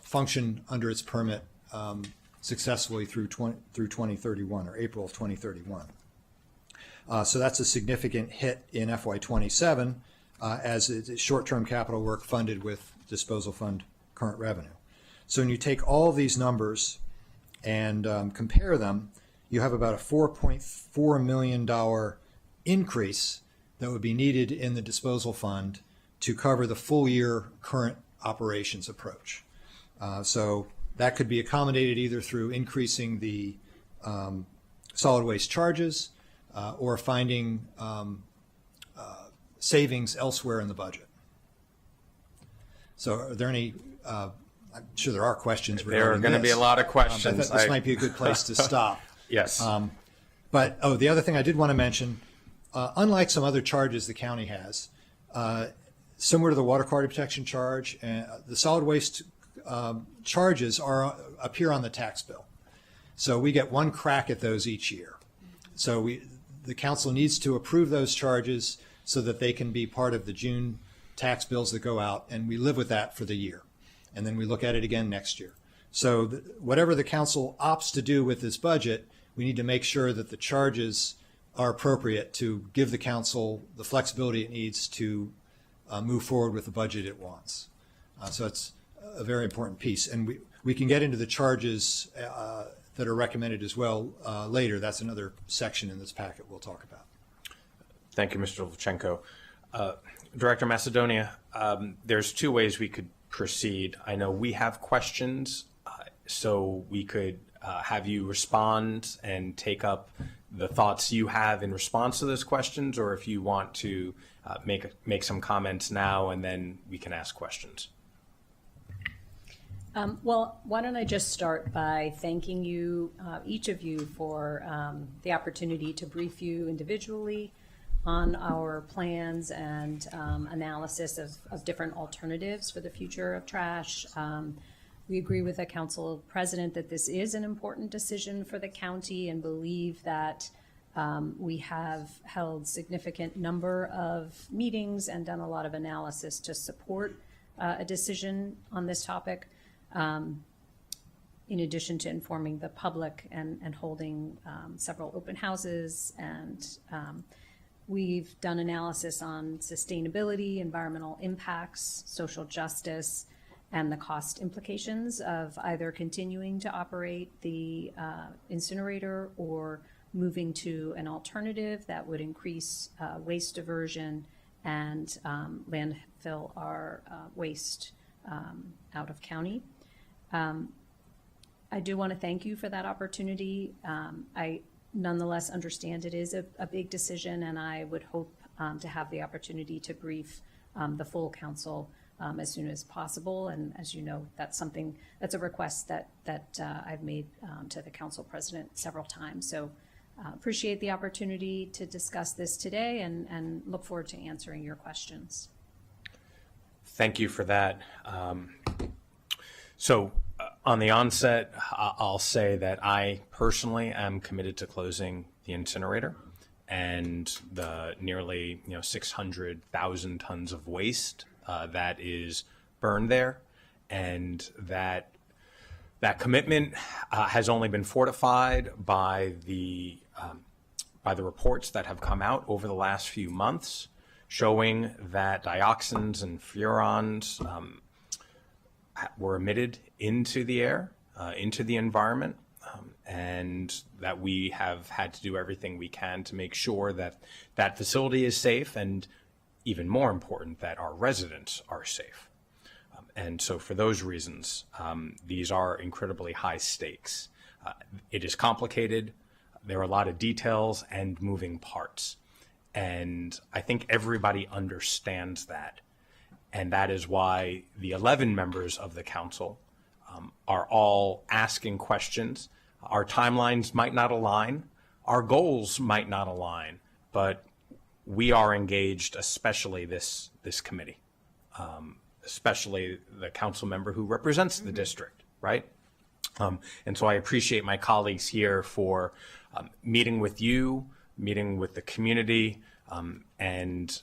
function under its permit successfully through 2031 or April of 2031. So that's a significant hit in FY27 as it's short-term capital work funded with disposal fund current revenue. So when you take all these numbers and compare them, you have about a $4.4 million increase that would be needed in the disposal fund to cover the full year current operations approach. So that could be accommodated either through increasing the solid waste charges or finding savings elsewhere in the budget. So are there any, I'm sure there are questions regarding There are going to be a lot of questions. This might be a good place to stop. Yes. But the other thing I did want to mention, unlike some other charges the county has, similar to the water quality protection charge, the solid waste charges appear on the tax bill. So we get one crack at those each year. So the council needs to approve those charges so that they can be part of the June tax bills that go out, and we live with that for the year. And then we look at it again next year. So whatever the council opts to do with this budget, we need to make sure that the charges are appropriate to give the council the flexibility it needs to move forward with the budget it wants. So it's a very important piece. And we can get into the charges that are recommended as well later. That's another section in this packet we'll talk about. Thank you, Mr. Levchenko. Director Macedonia, there's two ways we could proceed. I know we have questions, so we could have you respond and take up the thoughts you have in response to those questions, or if you want to make some comments now and then we can ask questions. Well, why don't I just start by thanking you, each of you, for the opportunity to brief you individually on our plans and analysis of different alternatives for the future of trash. We agree with the council president that this is an important decision for the county and believe that we have held significant number of meetings and done a lot of analysis to support a decision on this topic. In addition to informing the public and holding several open houses, and we've done analysis on sustainability, environmental impacts, social justice, and the cost implications of either continuing to operate the incinerator or moving to an alternative that would increase waste diversion and landfill our waste out of county. I do want to thank you for that opportunity. I nonetheless understand it is a big decision, and I would hope to have the opportunity to brief the full council as soon as possible. And as you know, that's a request that I've made to the council president several times. So appreciate the opportunity to discuss this today and look forward to answering your questions. Thank you for that. So on the onset, I'll say that I personally am committed to closing the incinerator and the nearly 600,000 tons of waste that is burned there, and that commitment has only been fortified by the reports that have come out over the last few months, showing that dioxins and furans were emitted into the air, into the environment, and that we have had to do everything we can to make sure that that facility is safe, and even more important, that our residents are safe. And so for those reasons, these are incredibly high stakes. It is complicated. There are a lot of details and moving parts. And I think everybody understands that. And that is why the 11 members of the council are all asking questions. Our timelines might not align. Our goals might not align, but we are engaged, especially this committee, especially the council member who represents the district, right? And so I appreciate my colleagues here for meeting with you, meeting with the community, and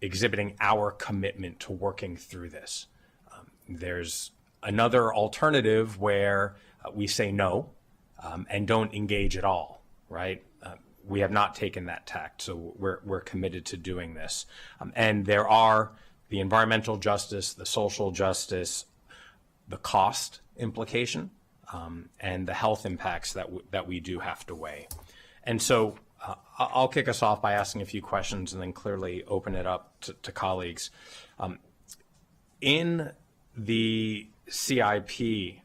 exhibiting our commitment to working through this. There's another alternative where we say no and don't engage at all, right? We have not taken that tact, so we're committed to doing this. And there are the environmental justice, the social justice, the cost implication, and the health impacts that we do have to weigh. And so I'll kick us off by asking a few questions and then clearly open it up to colleagues. In the CIP,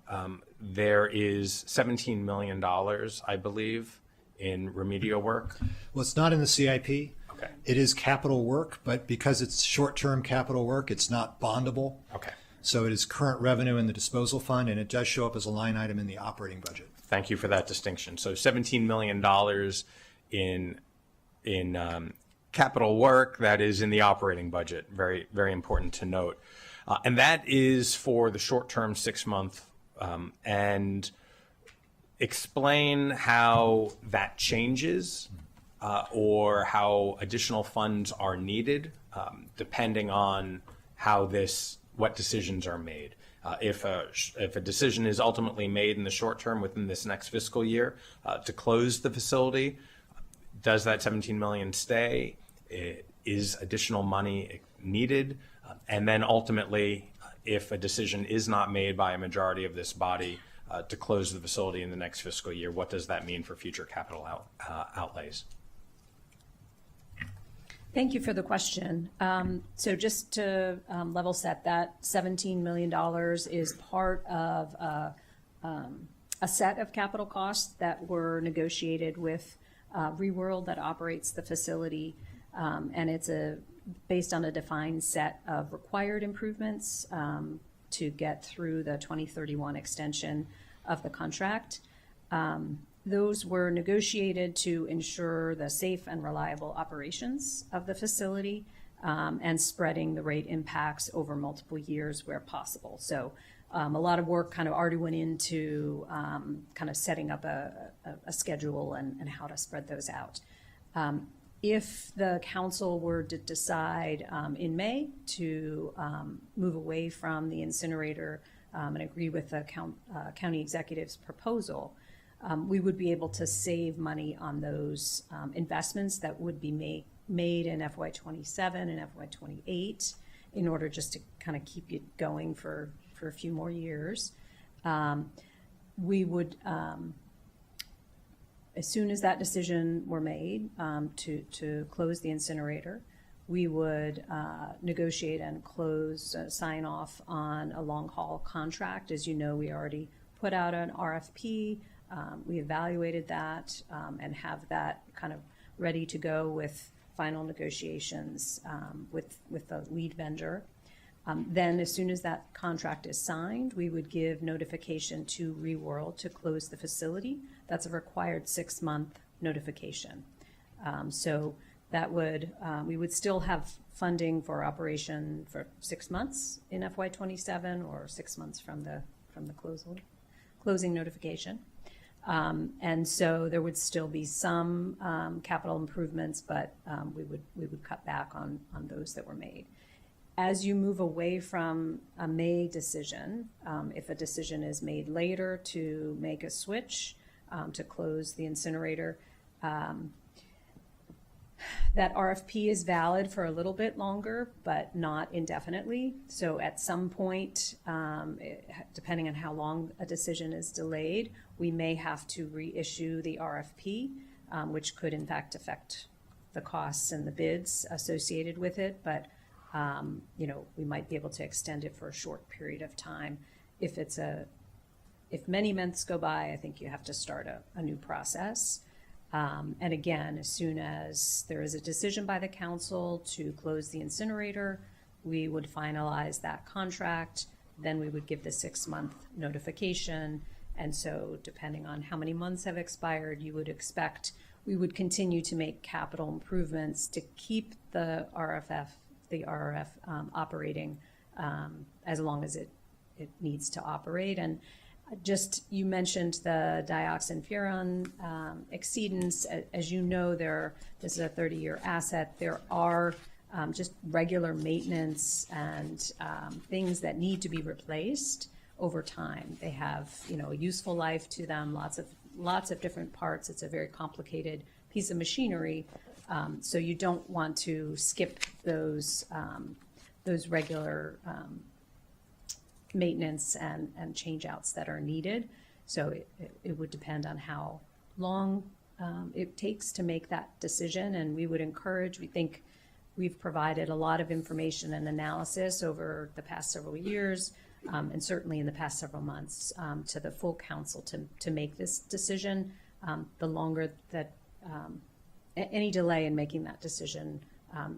there is $17 million, I believe, in remedial work. Well, it's not in the CIP. Okay. It is capital work, but because it's short-term capital work, it's not bondable. Okay. So it is current revenue in the disposal fund, and it does show up as a line item in the operating budget. Thank you for that distinction. So $17 million in capital work that is in the operating budget. Very, very important to note. And that is for the short-term 6-month. And explain how that changes or how additional funds are needed depending on what decisions are made. If a decision is ultimately made in the short term within this next fiscal year to close the facility, does that 17 million stay? Is additional money needed? And then ultimately, if a decision is not made by a majority of this body to close the facility in the next fiscal year, what does that mean for future capital outlays? Thank you for the question. So just to level set, that $17 million is part of a set of capital costs that were negotiated with ReWorld that operates the facility. And it's based on a defined set of required improvements to get through the 2031 extension of the contract. Those were negotiated to ensure the safe and reliable operations of the facility and spreading the rate impacts over multiple years where possible. So a lot of work kind of already went into kind of setting up a schedule and how to spread those out. If the council were to decide in May to move away from the incinerator and agree with the county executive's proposal, we would be able to save money on those investments that would be made in FY27 and FY28 in order just to kind of keep it going for a few more years. We would, as soon as that decision were made to close the incinerator, we would negotiate and sign off on a long-haul contract. As you know, we already put out an RFP. We evaluated that and have that kind of ready to go with final negotiations with the lead vendor. Then as soon as that contract is signed, we would give notification to ReWorld to close the facility. That's a required 6-month notification. So that we would still have funding for operation for 6 months in FY27 or 6 months from the closing notification. And so there would still be some capital improvements, but we would cut back on those that were made. As you move away from a May decision, if a decision is made later to make a switch to close the incinerator, that RFP is valid for a little bit longer, but not indefinitely. So at some point, depending on how long a decision is delayed, we may have to reissue the RFP, which could in fact affect the costs and the bids associated with it. But we might be able to extend it for a short period of time if it's a if many months go by, I think you have to start a new process. And again, as soon as there is a decision by the council to close the incinerator, we would finalize that contract. Then we would give the 6-month notification. And so depending on how many months have expired, you would expect we would continue to make capital improvements to keep the RRF operating as long as it needs to operate. And just, you mentioned the dioxin furan exceedance. As you know, this is a 30-year asset. There are just regular maintenance and things that need to be replaced over time. They have, a useful life to them, lots of different parts. It's a very complicated piece of machinery. So you don't want to skip those regular maintenance and change outs that are needed. So it would depend on how long it takes to make that decision. And we think we've provided a lot of information and analysis over the past several years, and certainly in the past several months, to the full council to make this decision. The longer that any delay in making that decision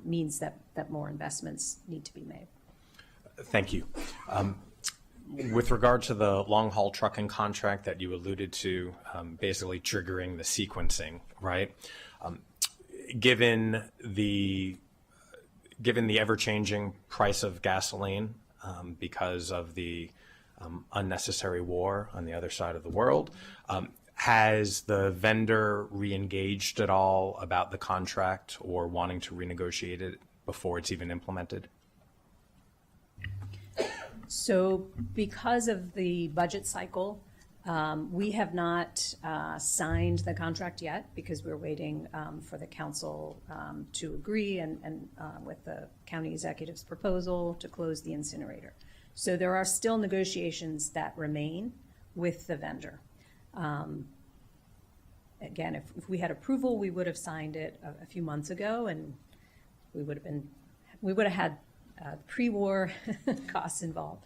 means that more investments need to be made. Thank you. With regard to the long-haul trucking contract that you alluded to, basically triggering the sequencing, right? Given the ever-changing price of gasoline, because of the unnecessary war on the other side of the world, has the vendor re-engaged at all about the contract or wanting to renegotiate it before it's even implemented? So because of the budget cycle, we have not signed the contract yet because we're waiting for the council to agree and with the county executive's proposal to close the incinerator. So there are still negotiations that remain with the vendor. Again, if we had approval, we would have signed it a few months ago, and we would have had pre-war costs involved.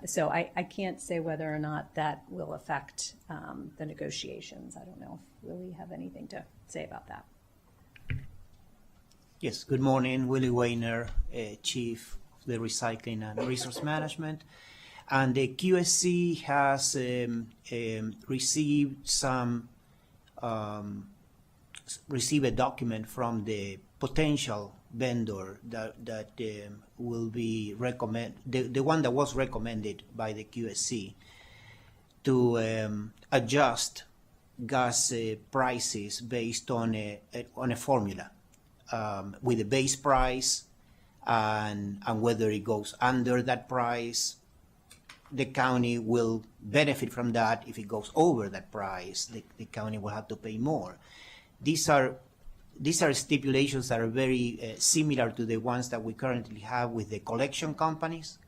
So I can't say whether or not that will affect the negotiations. I don't know if Willie have anything to say about that. Yes, good morning. Willie Weiner, Chief of the Recycling and Resource Management. And the QSC has received a document from the potential vendor that will be the one that was recommended by the QSC to adjust gas prices based on a formula with a base price and whether it goes under that price. The county will benefit from that. If it goes over that price, the county will have to pay more. These are stipulations that are very similar to the ones that we currently have with the collection companies,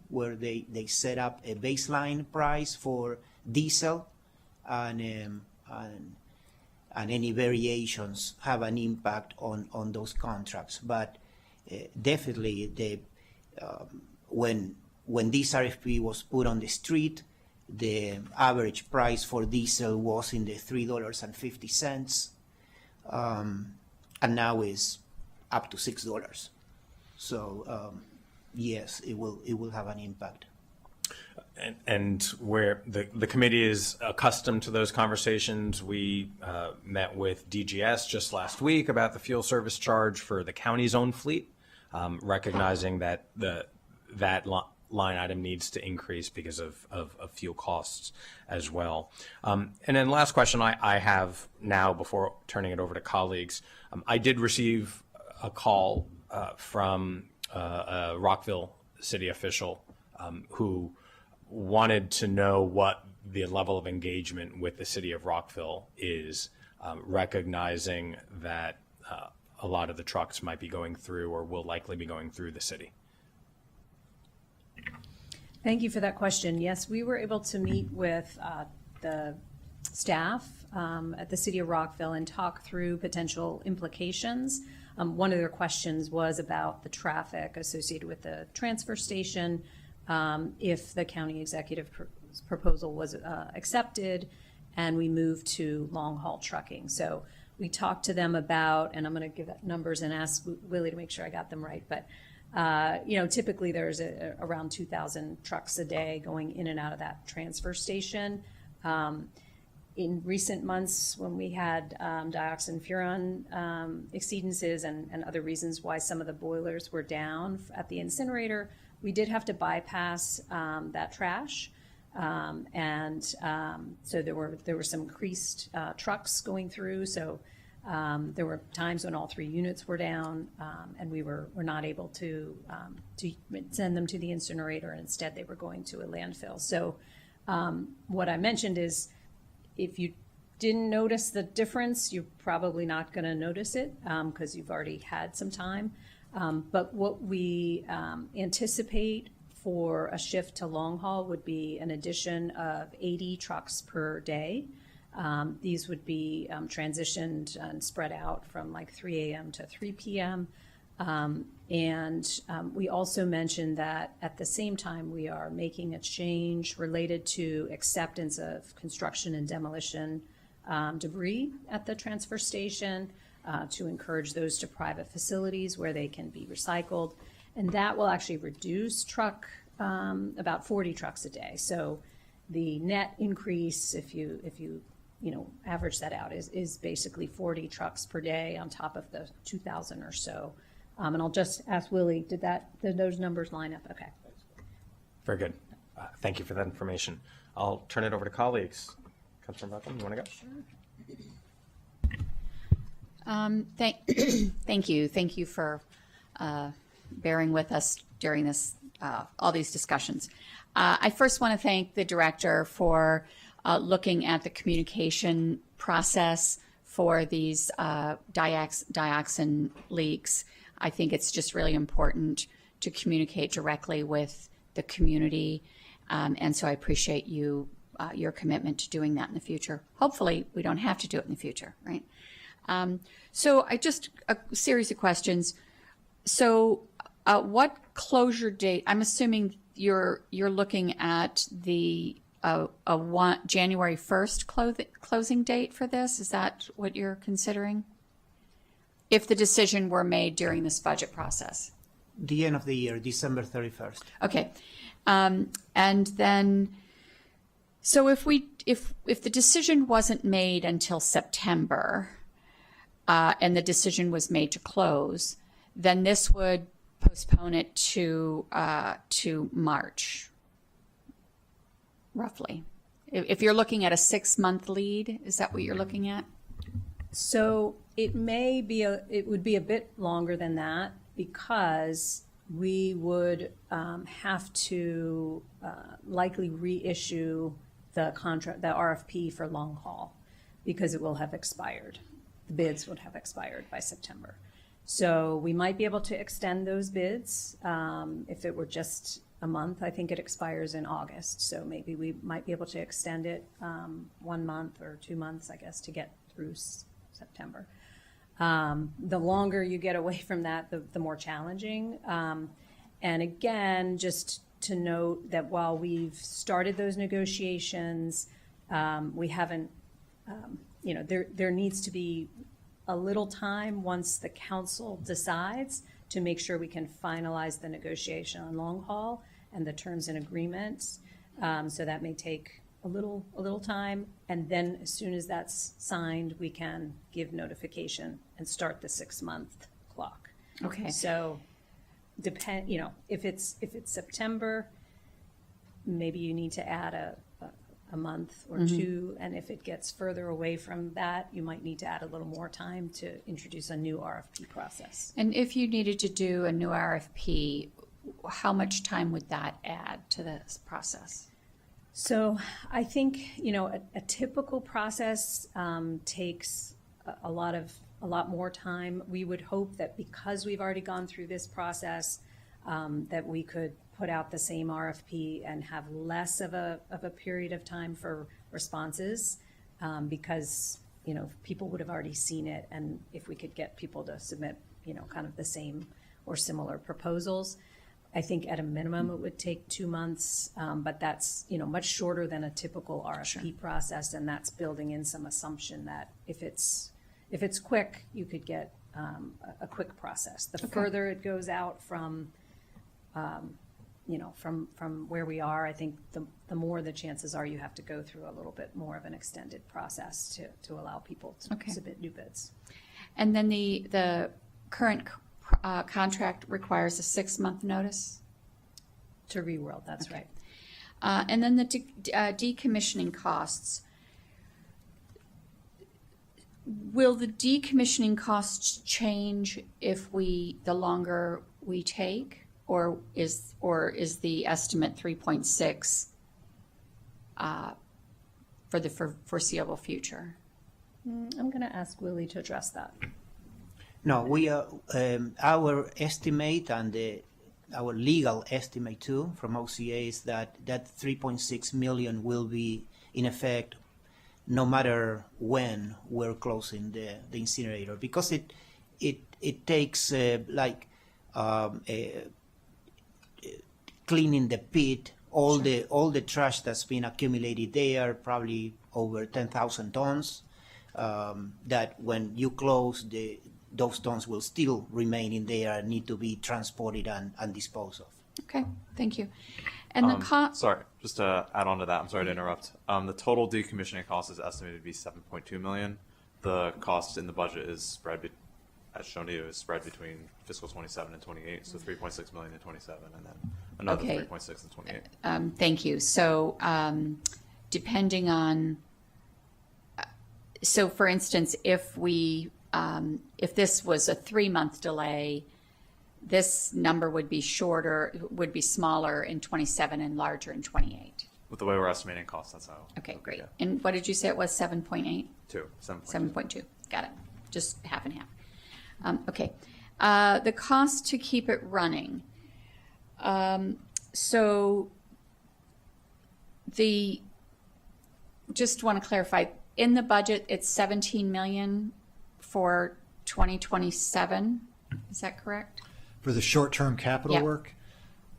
where they set up a baseline price for diesel, and any variations have an impact on those contracts. But definitely, when this RFP was put on the street, the average price for diesel was in the $3.50. And now is up to $6. So yes, it will have an impact. And where the committee is accustomed to those conversations, we met with DGS just last week about the fuel service charge for the county's own fleet, recognizing that that line item needs to increase because of fuel costs as well. And then last question I have now before turning it over to colleagues. I did receive a call from a Rockville city official who wanted to know what the level of engagement with the city of Rockville is, recognizing that a lot of the trucks might be going through or will likely be going through the city. Thank you for that question. Yes, we were able to meet with the staff at the City of Rockville and talk through potential implications. One of their questions was about the traffic associated with the transfer station. If the county executive proposal was accepted, and we moved to long-haul trucking. So we talked to them about, and I'm going to give numbers and ask Willie to make sure I got them right, but typically there's around 2,000 trucks a day going in and out of that transfer station. In recent months, when we had dioxin furan exceedances and other reasons why some of the boilers were down at the incinerator, we did have to bypass that trash. So there were some increased trucks going through. So there were times when all 3 units were down, and we were not able to send them to the incinerator. Instead, they were going to a landfill. So what I mentioned is, if you didn't notice the difference, you're probably not going to notice it because you've already had some time. But what we anticipate for a shift to long haul would be an addition of 80 trucks per day. These would be transitioned and spread out from like 3 a.m. to 3 p.m. We also mentioned that at the same time, we are making a change related to acceptance of construction and demolition debris at the transfer station to encourage those to private facilities where they can be recycled. And that will actually reduce about 40 trucks a day. So the net increase, if you average that out, is basically 40 trucks per day on top of the 2,000 or so. And I'll just ask Willie, did those numbers line up? Okay. Very good. Thank you for that information. I'll turn it over to colleagues. Councilor Buckham, you want to go? Thank you. Thank you for bearing with us during all these discussions. I first want to thank the director for looking at the communication process for these dioxin leaks. I think it's just really important to communicate directly with the community, and so I appreciate your commitment to doing that in the future. Hopefully, we don't have to do it in the future, right? So a series of questions. So what closure date? I'm assuming you're looking at the January 1st closing date for this. Is that what you're considering? If the decision were made during this budget process? The end of the year, December 31st. Okay. And then, so if the decision wasn't made until September, and the decision was made to close, then this would postpone it to March, roughly. If you're looking at a 6-month lead, is that what you're looking at? So it would be a bit longer than that, because we would have to likely reissue the RFP for long haul, because it will have expired. The bids would have expired by September. So we might be able to extend those bids. If it were just a month, I think it expires in August. So maybe we might be able to extend it 1 month or 2 months, I guess, to get through September. The longer you get away from that, the more challenging. And again, just to note that while we've started those negotiations, we haven't, there needs to be a little time once the council decides to make sure we can finalize the negotiation on long haul and the terms and agreements. So that may take a little time, and then as soon as that's signed, we can give notification and start the 6-month clock. Okay. So if it's September, maybe you need to add a month or two, and if it gets further away from that, you might need to add a little more time to introduce a new RFP process. And if you needed to do a new RFP, how much time would that add to this process? So I think, a typical process takes a lot more time. We would hope that because we've already gone through this process, that we could put out the same RFP and have less of a period of time for responses, because, people would have already seen it, and if we could get people to submit, kind of the same or similar proposals. I think at a minimum, it would take 2 months, but that's, much shorter than a typical RFP process, and that's building in some assumption that if it's quick, you could get a quick process. The further it goes out from, from where we are, I think the more the chances are you have to go through a little bit more of an extended process to allow people to submit new bids. And then the current contract requires a 6-month notice? To reworld, that's right. And then the decommissioning costs. Will the decommissioning costs change if the longer we take, or is the estimate 3.6 for the foreseeable future? I'm going to ask Willie to address that. No, we our estimate and our legal estimate too from OCA is that 3.6 million will be in effect no matter when we're closing the incinerator, because it takes cleaning the pit, all the trash that's been accumulated there, probably over 10,000 tons. That when you close, those tons will still remain in there and need to be transported and disposed of. Okay, thank you. And the cost. Sorry, just to add on to that, I'm sorry to interrupt. The total decommissioning cost is estimated to be 7.2 million. The cost in the budget is spread, as shown to you, is spread between fiscal 27 and 28. So 3.6 million in 27, and then another 3.6 in 28. Thank you. So depending on, so for instance, if this was a 3-month delay, this number would be shorter, would be smaller in 27 and larger in 28. With the way we're estimating costs, that's how. Okay, great. Yeah. And what did you say it was, 7.8? 7.2. Got it. Just half and half. Okay. The cost to keep it running. So just want to clarify, in the budget, it's 17 million for 2027. Is that correct? For the short-term capital Yeah. work?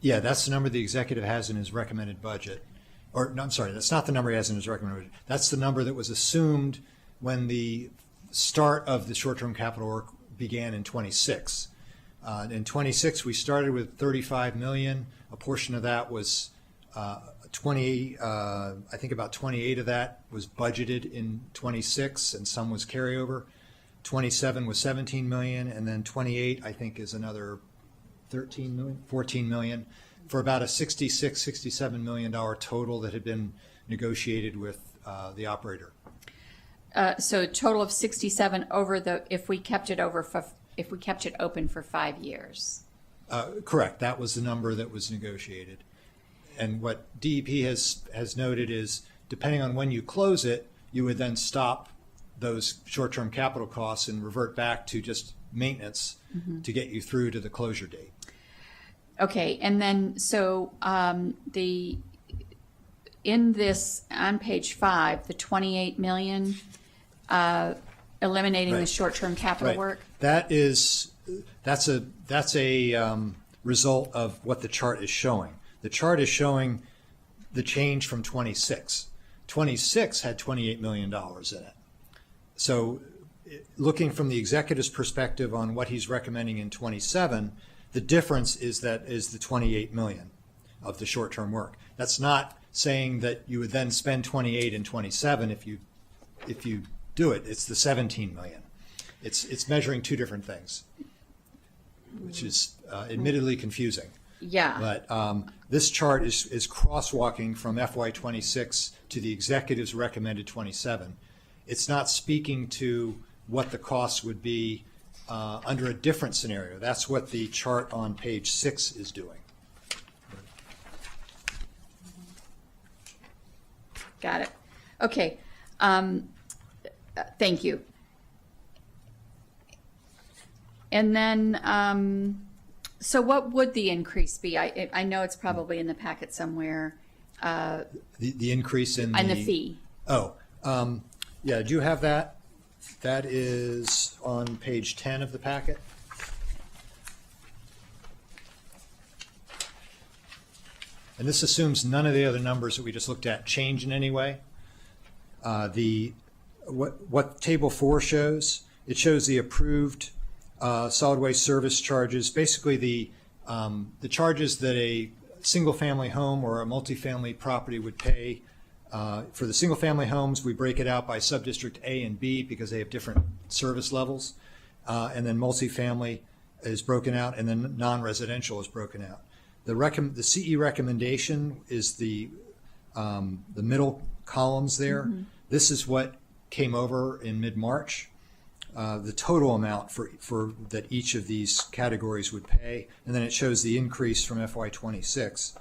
Yeah, that's the number the executive has in his recommended budget. Or, no, I'm sorry, that's not the number he has in his recommended budget. That's the number that was assumed when the start of the short-term capital work began in 26. In 26, we started with 35 million. A portion of that was 20, I think about 28 of that was budgeted in 26, and some was carryover. 27 was 17 million, and then 28, I think, is another 13 million, 14 million, for about a $66, $67 million total that had been negotiated with the operator. So a total of 67 over if we kept it open for 5 years. Correct. That was the number that was negotiated. And what DEP has noted is, depending on when you close it, you would then stop those short-term capital costs and revert back to just maintenance to get you through to the closure date. Okay, and then so in this on page 5, the 28 million eliminating the Right. short-term capital Right. work. That's a result of what the chart is showing. The chart is showing the change from 26. 26 had $28 million in it. So looking from the executive's perspective on what he's recommending in 27, the difference is the 28 million of the short-term work. That's not saying that you would then spend 28 and 27 if you do it. It's the 17 million. It's measuring two different things, which is admittedly confusing. Yeah. But this chart is crosswalking from FY26 to the executive's recommended 27. It's not speaking to what the costs would be under a different scenario. That's what the chart on page 6 is doing. Got it. Okay. Thank you. And then, so what would the increase be? I know it's probably in the packet somewhere. The increase in And the fee. Oh, yeah, do you have that? That is on page 10 of the packet. And this assumes none of the other numbers that we just looked at change in any way. What Table 4 shows, it shows the approved solid waste service charges, basically the charges that a single-family home or a multifamily property would pay. For the single-family homes, we break it out by subdistrict A and B because they have different service levels. And then multifamily is broken out, and then non-residential is broken out. The CE recommendation is the middle columns there. Mm-hmm. This is what came over in mid-March. The total amount for that each of these categories would pay, and then it shows the increase from FY26.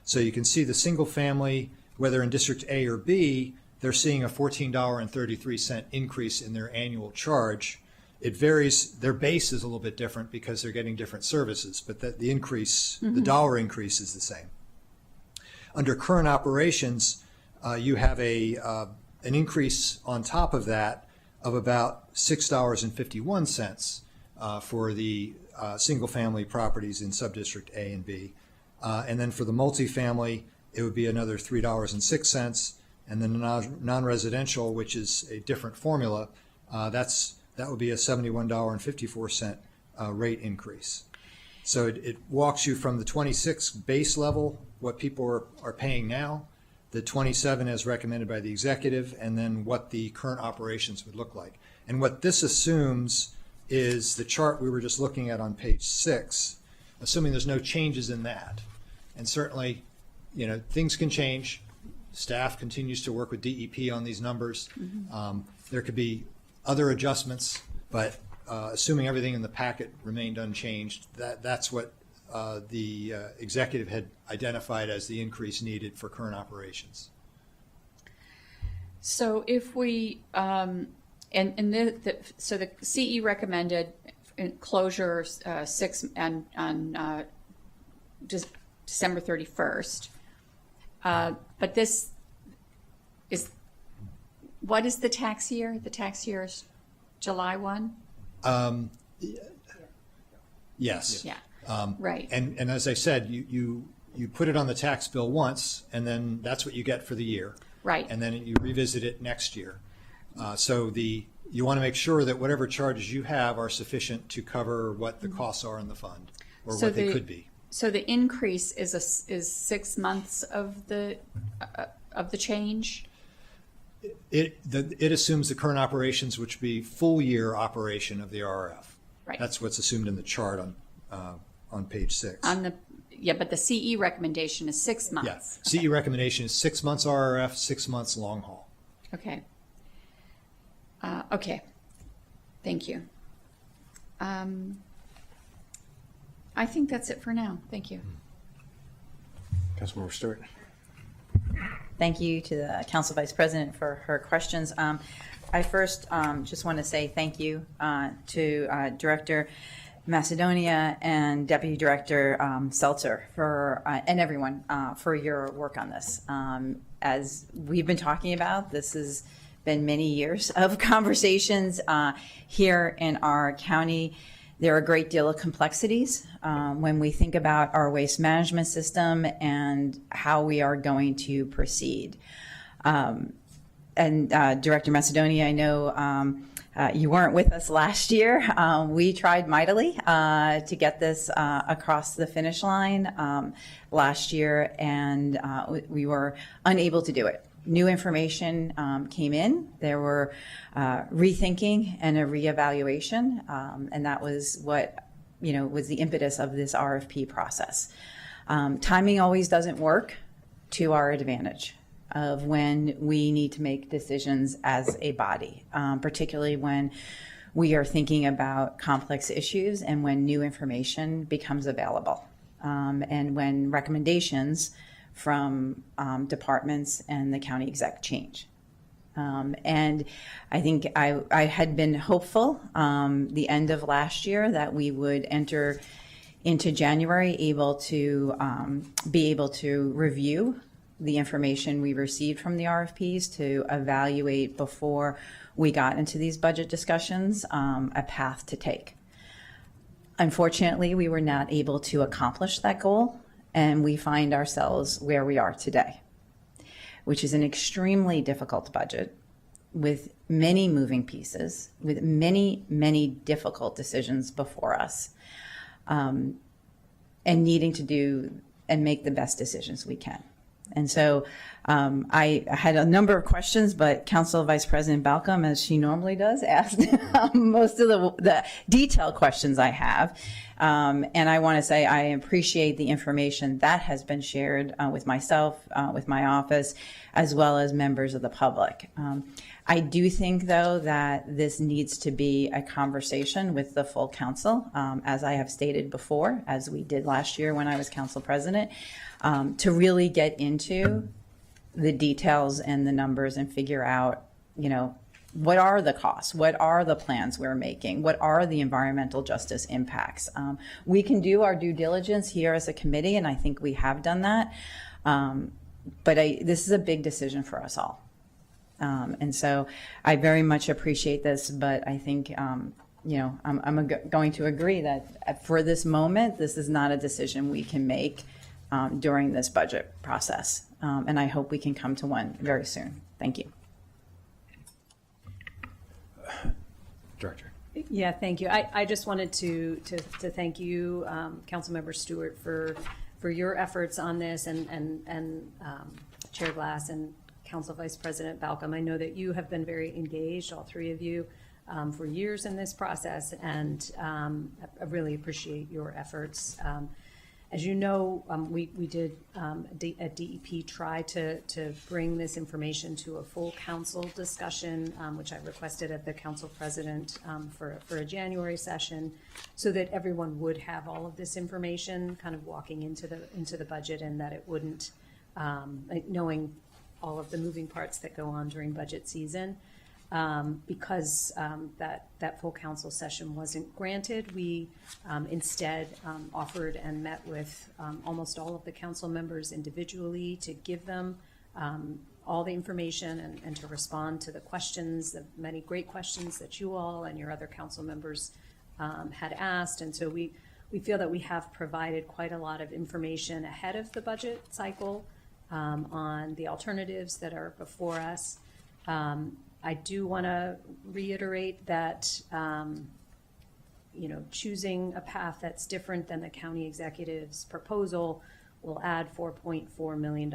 So you can see the single family, whether in District A or B, they're seeing a $14.33 increase in their annual charge. It varies, their base is a little bit different because they're getting different services, but the increase, the dollar increase is the same. Under current operations, you have an increase on top of that of about $6.51 for the single-family properties in subdistrict A and B. And then for the multifamily, it would be another $3.06. And then the non-residential, which is a different formula, that would be a $71.54 rate increase. So it walks you from the 26 base level, what people are paying now, the 27 as recommended by the executive, and then what the current operations would look like. And what this assumes is the chart we were just looking at on page 6, assuming there's no changes in that. And certainly, things can change. Staff continues to work with DEP on these numbers. Mm-hmm. There could be other adjustments, but assuming everything in the packet remained unchanged, that's what the executive had identified as the increase needed for current operations. So if we, so the CE recommended closure on December 31st. But this is, what is the tax year? The tax year is July 1? Yes. Yeah. Right. And as I said, you put it on the tax bill once, and then that's what you get for the year. Right. And then you revisit it next year. So you want to make sure that whatever charges you have are sufficient to cover what the costs are in the fund, or what they could be. So the increase is 6 months of the change? It assumes the current operations, which would be full year operation of the RRF. Right. That's what's assumed in the chart on page 6. But the CE recommendation is 6 months. Yeah, CE recommendation is 6 months RRF, 6 months long haul. Okay. Okay. Thank you. I think that's it for now. Thank you. Councilmember Stewart. Thank you to the Council Vice President for her questions. I first just want to say thank you to Director Macedonia and Deputy Director Seltzer and everyone for your work on this. As we've been talking about, this has been many years of conversations here in our county. There are a great deal of complexities when we think about our waste management system and how we are going to proceed. And Director Macedonia, I know you weren't with us last year. We tried mightily to get this across the finish line last year, and we were unable to do it. New information came in. There were rethinking and a reevaluation, and that was what was the impetus of this RFP process. Timing always doesn't work to our advantage of when we need to make decisions as a body, particularly when we are thinking about complex issues and when new information becomes available, and when recommendations from departments and the county exec change. And I think I had been hopeful the end of last year that we would enter into January be able to review the information we received from the RFPs to evaluate before we got into these budget discussions a path to take. Unfortunately, we were not able to accomplish that goal and we find ourselves where we are today, which is an extremely difficult budget with many moving pieces, with many, many difficult decisions before us, and needing to do and make the best decisions we can. And so I had a number of questions, but Council Vice President Balcom, as she normally does, asked most of the detailed questions I have. And I want to say I appreciate the information that has been shared with myself, with my office, as well as members of the public. I do think, though, that this needs to be a conversation with the full council, as I have stated before, as we did last year when I was council president, to really get into the details and the numbers and figure out, what are the costs? What are the plans we're making? What are the environmental justice impacts? We can do our due diligence here as a committee, and I think we have done that. But this is a big decision for us all. And so I very much appreciate this, but I think, I'm going to agree that for this moment, this is not a decision we can make during this budget process. And I hope we can come to one very soon. Thank you. Director. Yeah, thank you. I just wanted to thank you, Councilmember Stewart, for your efforts on this, and Chair Glass and Council Vice President Balcom. I know that you have been very engaged, all three of you, for years in this process, and I really appreciate your efforts. As you know, we did at DEP try to bring this information to a full council discussion, which I requested of the council president for a January session, so that everyone would have all of this information kind of walking into the budget, and that it wouldn't, knowing all of the moving parts that go on during budget season. Because that full council session wasn't granted, we instead offered and met with almost all of the council members individually to give them all the information and to respond to the questions, the many great questions that you all and your other council members had asked. And so we feel that we have provided quite a lot of information ahead of the budget cycle on the alternatives that are before us. I do want to reiterate that, choosing a path that's different than the county executive's proposal will add $4.4 million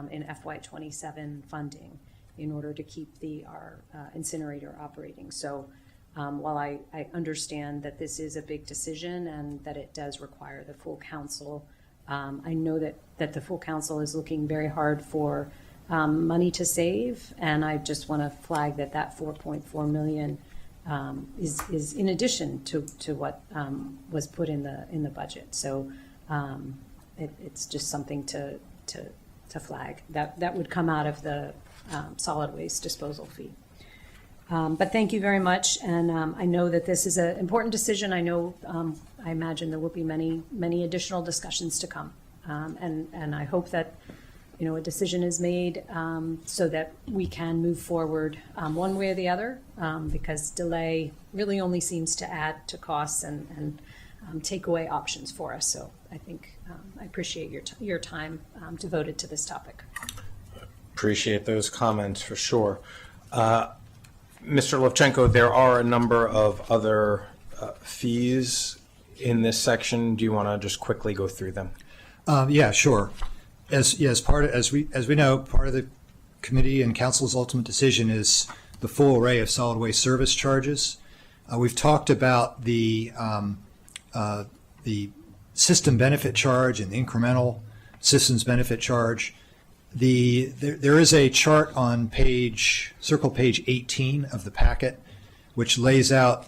in FY27 funding in order to keep our incinerator operating. So while I understand that this is a big decision and that it does require the full council, I know that the full council is looking very hard for money to save, and I just want to flag that 4.4 million is in addition to what was put in the budget. So it's just something to flag that would come out of the solid waste disposal fee. But thank you very much, and I know that this is an important decision. I know I imagine there will be many additional discussions to come, and I hope that a decision is made so that we can move forward one way or the other, because delay really only seems to add to costs and take away options for us. So I think I appreciate your time devoted to this topic. Appreciate those comments for sure. Mr. Levchenko, there are a number of other fees in this section. Do you want to just quickly go through them? Yeah, sure. As we know, part of the committee and council's ultimate decision is the full array of solid waste service charges. We've talked about the system benefit charge and the incremental systems benefit charge. There is a chart on circle page 18 of the packet, which lays out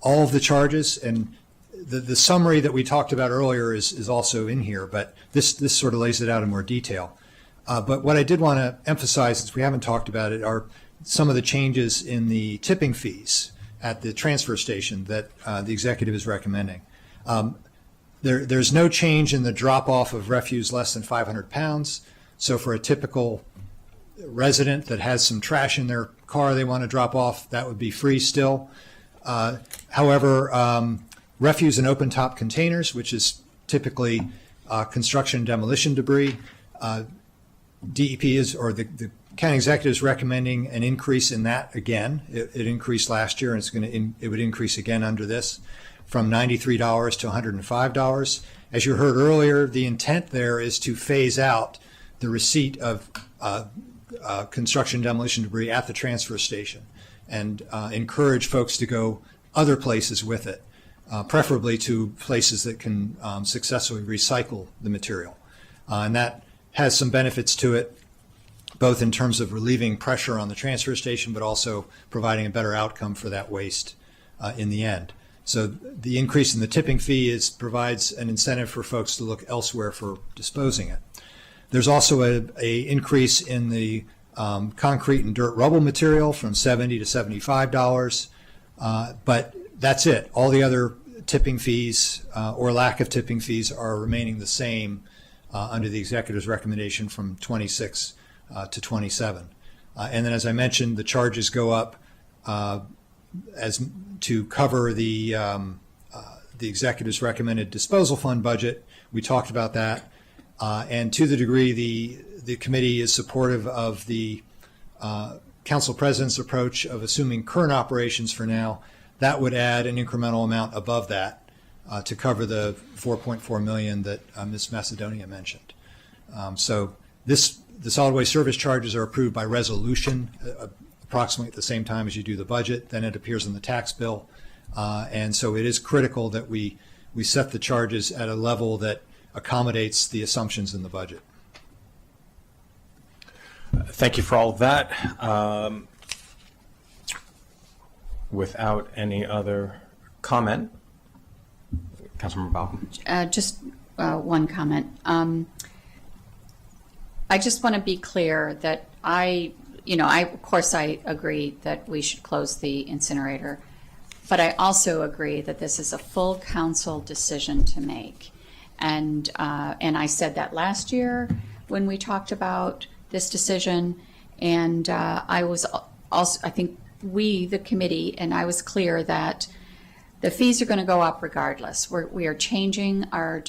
all of the charges, and the summary that we talked about earlier is also in here, but this sort of lays it out in more detail. But what I did want to emphasize, since we haven't talked about it, are some of the changes in the tipping fees at the transfer station that the executive is recommending. There's no change in the drop-off of refuse less than 500 pounds. So for a typical resident that has some trash in their car they want to drop off, that would be free still. However, refuse in open-top containers, which is typically construction and demolition debris. DEP is, or the county executive is recommending an increase in that again. It increased last year, and it would increase again under this, from $93 to $105. As you heard earlier, the intent there is to phase out the receipt of construction and demolition debris at the transfer station and encourage folks to go other places with it, preferably to places that can successfully recycle the material. And that has some benefits to it, both in terms of relieving pressure on the transfer station, but also providing a better outcome for that waste in the end. So the increase in the tipping fee provides an incentive for folks to look elsewhere for disposing it. There's also a increase in the concrete and dirt rubble material from $70 to $75, but that's it. All the other tipping fees or lack of tipping fees are remaining the same under the executive's recommendation from 26 to 27. And then, as I mentioned, the charges go up as to cover the executive's recommended disposal fund budget. We talked about that. And to the degree the committee is supportive of the council president's approach of assuming current operations for now, that would add an incremental amount above that to cover the $4.4 million that Ms. Macedonia mentioned. So the solid waste service charges are approved by resolution approximately at the same time as you do the budget. Then it appears in the tax bill. And so it is critical that we set the charges at a level that accommodates the assumptions in the budget. Thank you for all of that. Without any other comment, Councilmember Bowden. Just one comment. I just want to be clear that of course I agree that we should close the incinerator, but I also agree that this is a full council decision to make. And I said that last year when we talked about this decision, and I was also, I think we, the committee, and I was clear that the fees are going to go up regardless. We are changing our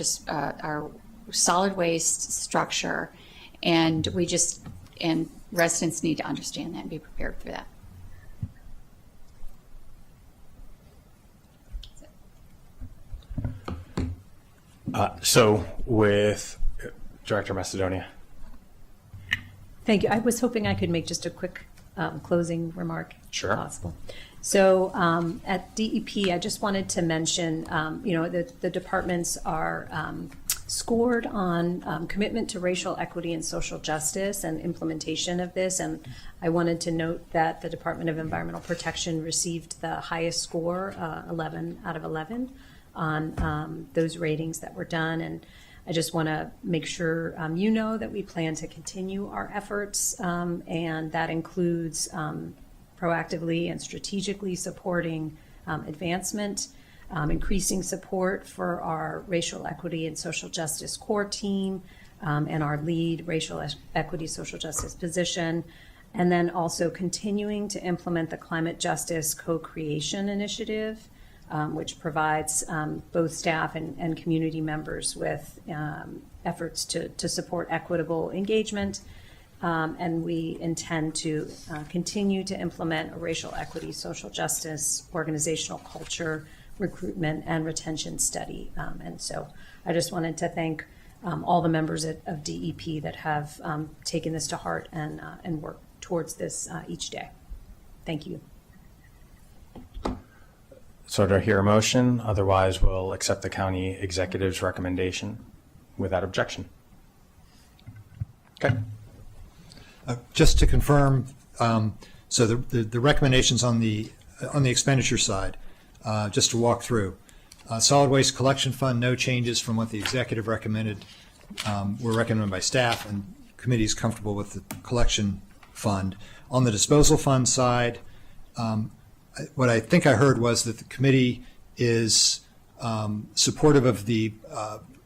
solid waste structure, and and residents need to understand that and be prepared for that. So with Director Macedonia. Thank you. I was hoping I could make just a quick closing remark, Sure. if possible. So at DEP, I just wanted to mention, the departments are scored on commitment to racial equity and social justice and implementation of this. And I wanted to note that the Department of Environmental Protection received the highest score, 11 out of 11, on those ratings that were done. And I just want to make sure that we plan to continue our efforts, and that includes proactively and strategically supporting advancement, increasing support for our racial equity and social justice core team and our lead racial equity social justice position, and then also continuing to implement the Climate Justice Co-Creation Initiative, which provides both staff and community members with efforts to support equitable engagement. And we intend to continue to implement a racial equity, social justice, organizational culture, recruitment, and retention study. And so I just wanted to thank all the members of DEP that have taken this to heart and work towards this each day. Thank you. So do I hear a motion? Otherwise, we'll accept the county executive's recommendation without objection. Okay. Just to confirm, so the recommendations on the expenditure side, just to walk through. Solid Waste Collection Fund, no changes from what the executive recommended. Were recommended by staff, and committee is comfortable with the collection fund. On the disposal fund side, what I think I heard was that the committee is supportive of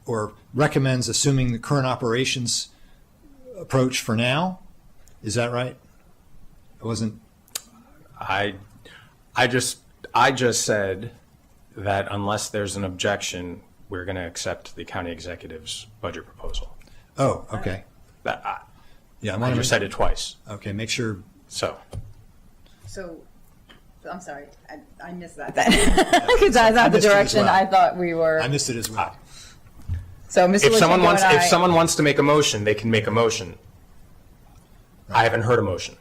or recommends assuming the current operations approach for now. Is that right? It wasn't. I just said that unless there's an objection, we're going to accept the county executive's budget proposal. Oh, okay. Yeah, I I want just to, said it twice, okay, make sure, so. So, I'm sorry, I missed that then. Because I thought the missed it as direction well. I thought we were. I missed it as well. So, Mr. If someone Lozano and if I- someone wants to make a motion, they can make a motion. I haven't heard a motion.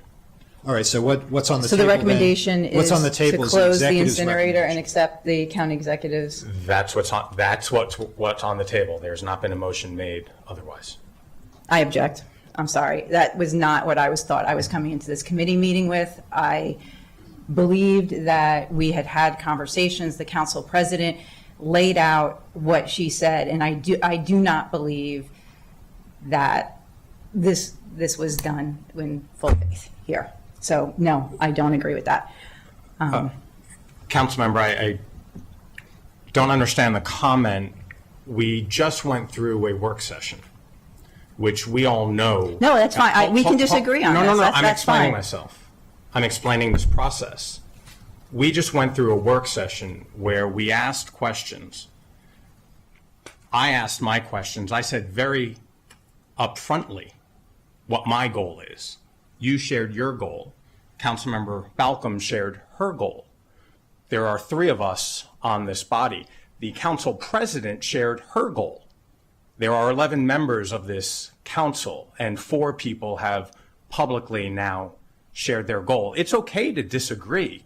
All right, so what's on the So table the then? recommendation What's is on the to table is close the executive's incinerator and recommendation. accept the county executive's. That's what's on the table. There's not been a motion made otherwise. I object. I'm sorry. That was not what I thought I was coming into this committee meeting with. I believed that we had had conversations. The council president laid out what she said, and I do not believe that this was done in full faith here. So no, I don't agree with that. Councilmember, I don't understand the comment. We just went through a work session, which we all know. No, that's fine. We can disagree on No, this. no, no, That's- I'm that's explaining fine. myself. I'm explaining this process. We just went through a work session where we asked questions. I asked my questions. I said very upfrontly what my goal is. You shared your goal. Councilmember Balcom shared her goal. There are 3 of us on this body. The council president shared her goal. There are 11 members of this council, and 4 people have publicly now shared their goal. It's okay to disagree.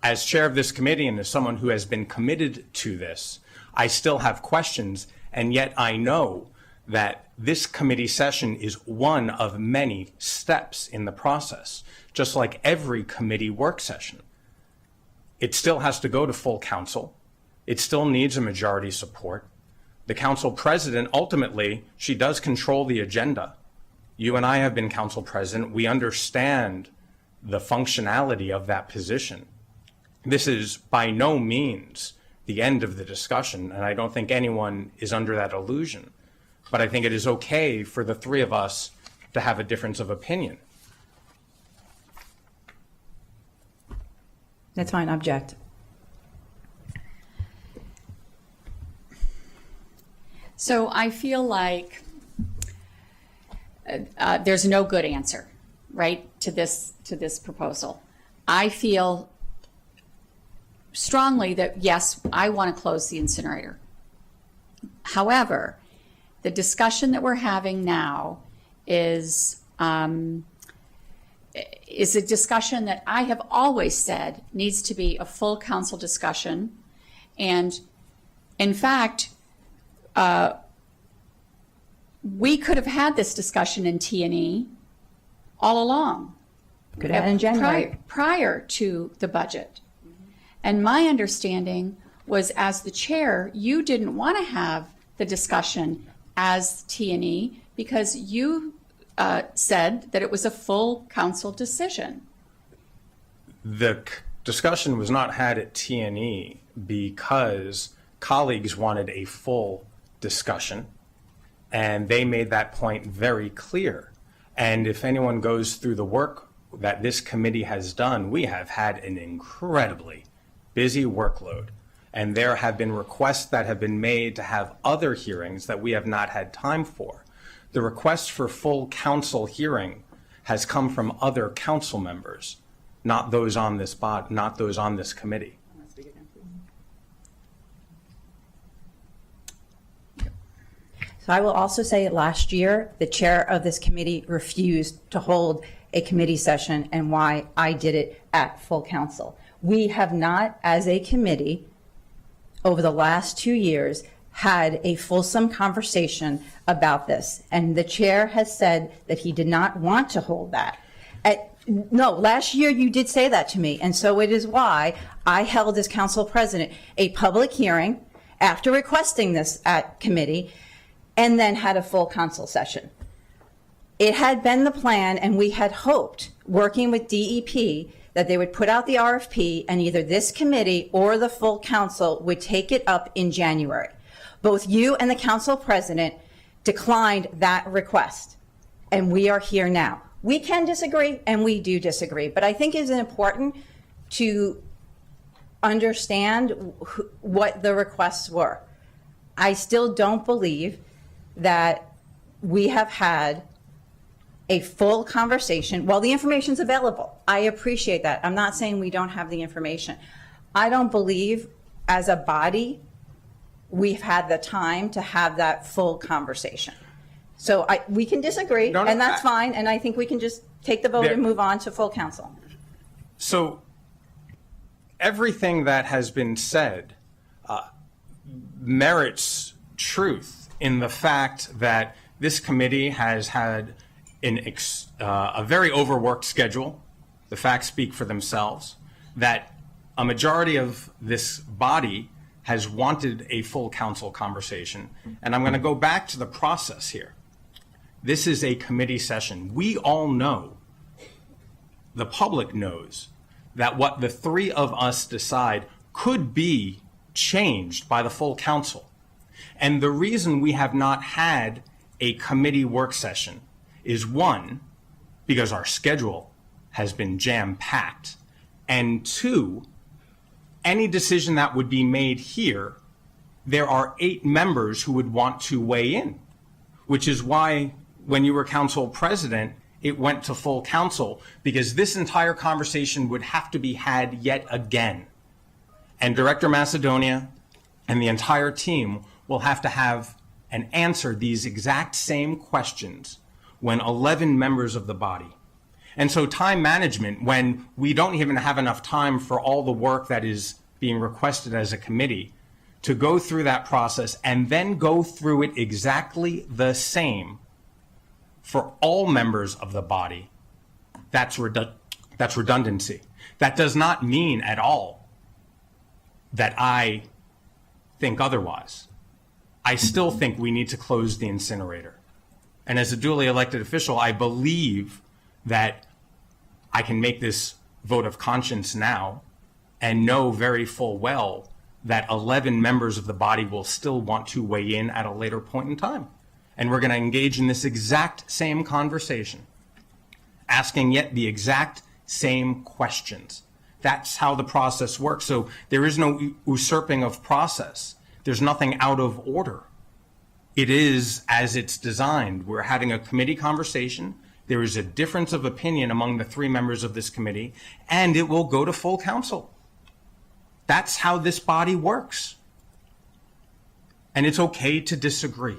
As chair of this committee and as someone who has been committed to this, I still have questions, and yet I know that this committee session is one of many steps in the process, just like every committee work session. It still has to go to full council. It still needs a majority support. The council president, ultimately, she does control the agenda. You and I have been council president. We understand the functionality of that position. This is by no means the end of the discussion, and I don't think anyone is under that illusion. But I think it is okay for the 3 of us to have a difference of opinion. That's fine. Object. So I feel like there's no good answer, right, to this proposal. I feel strongly that, yes, I want to close the incinerator. However, the discussion that we're having now is a discussion that I have always said needs to be a full council discussion. And in fact, we could have had this discussion in T&E all along. Could have had in January. Prior to the budget. And my understanding was, as the chair, you didn't want to have the discussion as T&E because you said that it was a full council decision. The discussion was not had at T&E because colleagues wanted a full discussion, and they made that point very clear. And if anyone goes through the work that this committee has done, we have had an incredibly busy workload. And there have been requests that have been made to have other hearings that we have not had time for. The request for full council hearing has come from other council members, not those on this not those on this committee. So I will also say last year, the chair of this committee refused to hold a committee session, and why I did it at full council. We have not, as a committee, over the last 2 years, had a fulsome conversation about this. And the chair has said that he did not want to hold that. No, last year you did say that to me. And so it is why I held as council president a public hearing after requesting this at committee, and then had a full council session. It had been the plan, and we had hoped, working with DEP, that they would put out the RFP and either this committee or the full council would take it up in January. Both you and the council president declined that request, and we are here now. We can disagree, and we do disagree, but I think it is important to understand what the requests were. I still don't believe that we have had a full conversation. Well, the information's available. I appreciate that. I'm not saying we don't have the information. I don't believe as a body we've had the time to have that full conversation. So we can disagree, No, no, and that's fine, and I think we can just take the vote and move on to full council. So everything that has been said merits truth in the fact that this committee has had a very overworked schedule. The facts speak for themselves. That a majority of this body has wanted a full council conversation. And I'm going to go back to the process here. This is a committee session. We all know, the public knows, that what the three of us decide could be changed by the full council. And the reason we have not had a committee work session is, one, because our schedule has been jam-packed, and two, any decision that would be made here, there are 8 members who would want to weigh in, which is why when you were council president, it went to full council, because this entire conversation would have to be had yet again. And Director Macedonia and the entire team will have to have and answer these exact same questions when 11 members of the body. And so time management, when we don't even have enough time for all the work that is being requested as a committee, to go through that process and then go through it exactly the same for all members of the body, that's redundancy. That does not mean at all that I think otherwise. I still think we need to close the incinerator. And as a duly elected official, I believe that I can make this vote of conscience now and know very full well that 11 members of the body will still want to weigh in at a later point in time. And we're going to engage in this exact same conversation, asking yet the exact same questions. That's how the process works. So there is no usurping of process. There's nothing out of order. It is as it's designed. We're having a committee conversation. There is a difference of opinion among the 3 members of this committee, and it will go to full council. That's how this body works. And it's okay to disagree.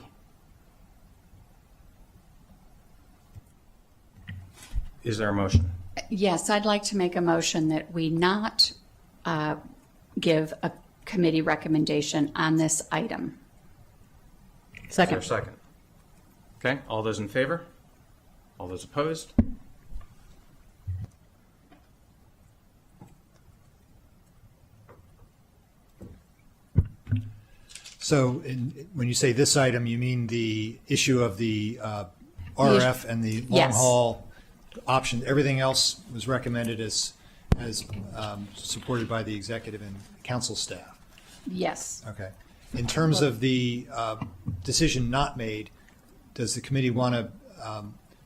Is there a motion? Yes, I'd like to make a motion that we not give a committee recommendation on this item. Is there a second? Okay, all those in favor? All those opposed? So when you say this item, you mean the issue of the RF and the long Yes. haul option. Everything else was recommended as supported by the executive and council staff. Yes. Okay. In terms of the decision not made, does the committee want to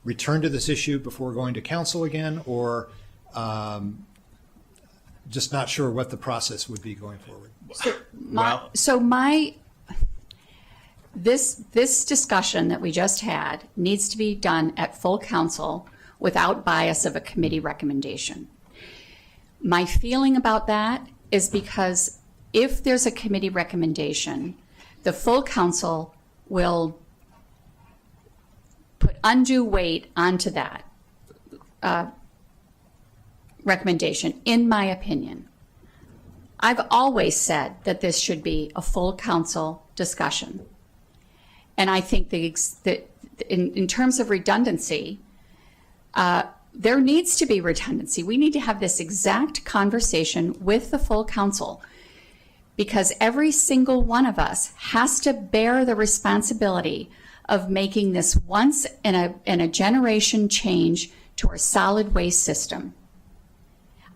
return to this issue before going to council again, or just not sure what the process would be going forward? This discussion that we just had needs to be done at full council without bias of a committee recommendation. My feeling about that is because if there's a committee recommendation, the full council will put undue weight onto that recommendation, in my opinion. I've always said that this should be a full council discussion. And I think that in terms of redundancy, there needs to be redundancy. We need to have this exact conversation with the full council, because every single one of us has to bear the responsibility of making this once in a generation change to our solid waste system.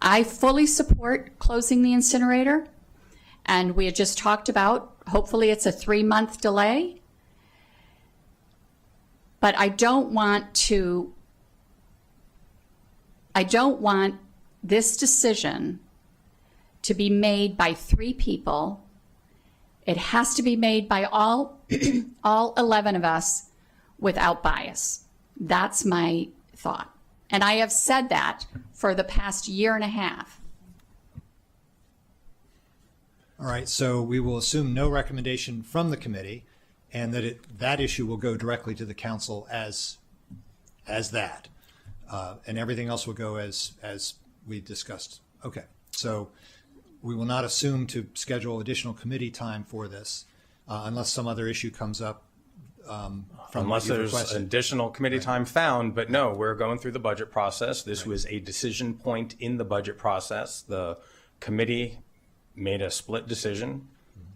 I fully support closing the incinerator, and we had just talked about, hopefully it's a 3-month delay. But I don't want this decision to be made by 3 people It has to be made by all, all 11 of us without bias. That's my thought. And I have said that for the past year and a half. All right, so we will assume no recommendation from the committee, and that that issue will go directly to the council as that. And everything else will go as we discussed. Okay, so we will not assume to schedule additional committee time for this unless some other issue comes up from what Unless you've there's requested. additional committee time found, but no, we're going through the budget process. This was a decision point in the budget process. The committee made a split decision.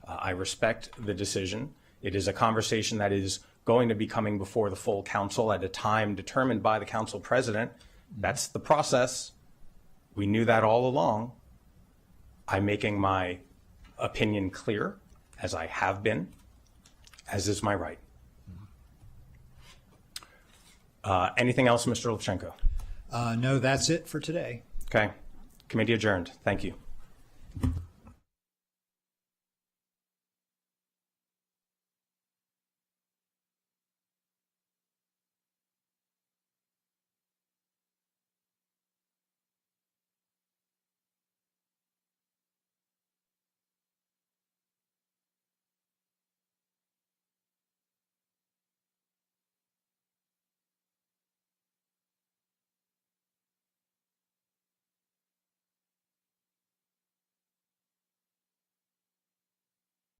I respect the decision. It is a conversation that is going to be coming before the full council at a time determined by the council president. That's the process. We knew that all along. I'm making my opinion clear, as I have been, as is my right. Anything else, Mr. Levchenko? No, that's it for today. Okay. Committee adjourned. Thank you.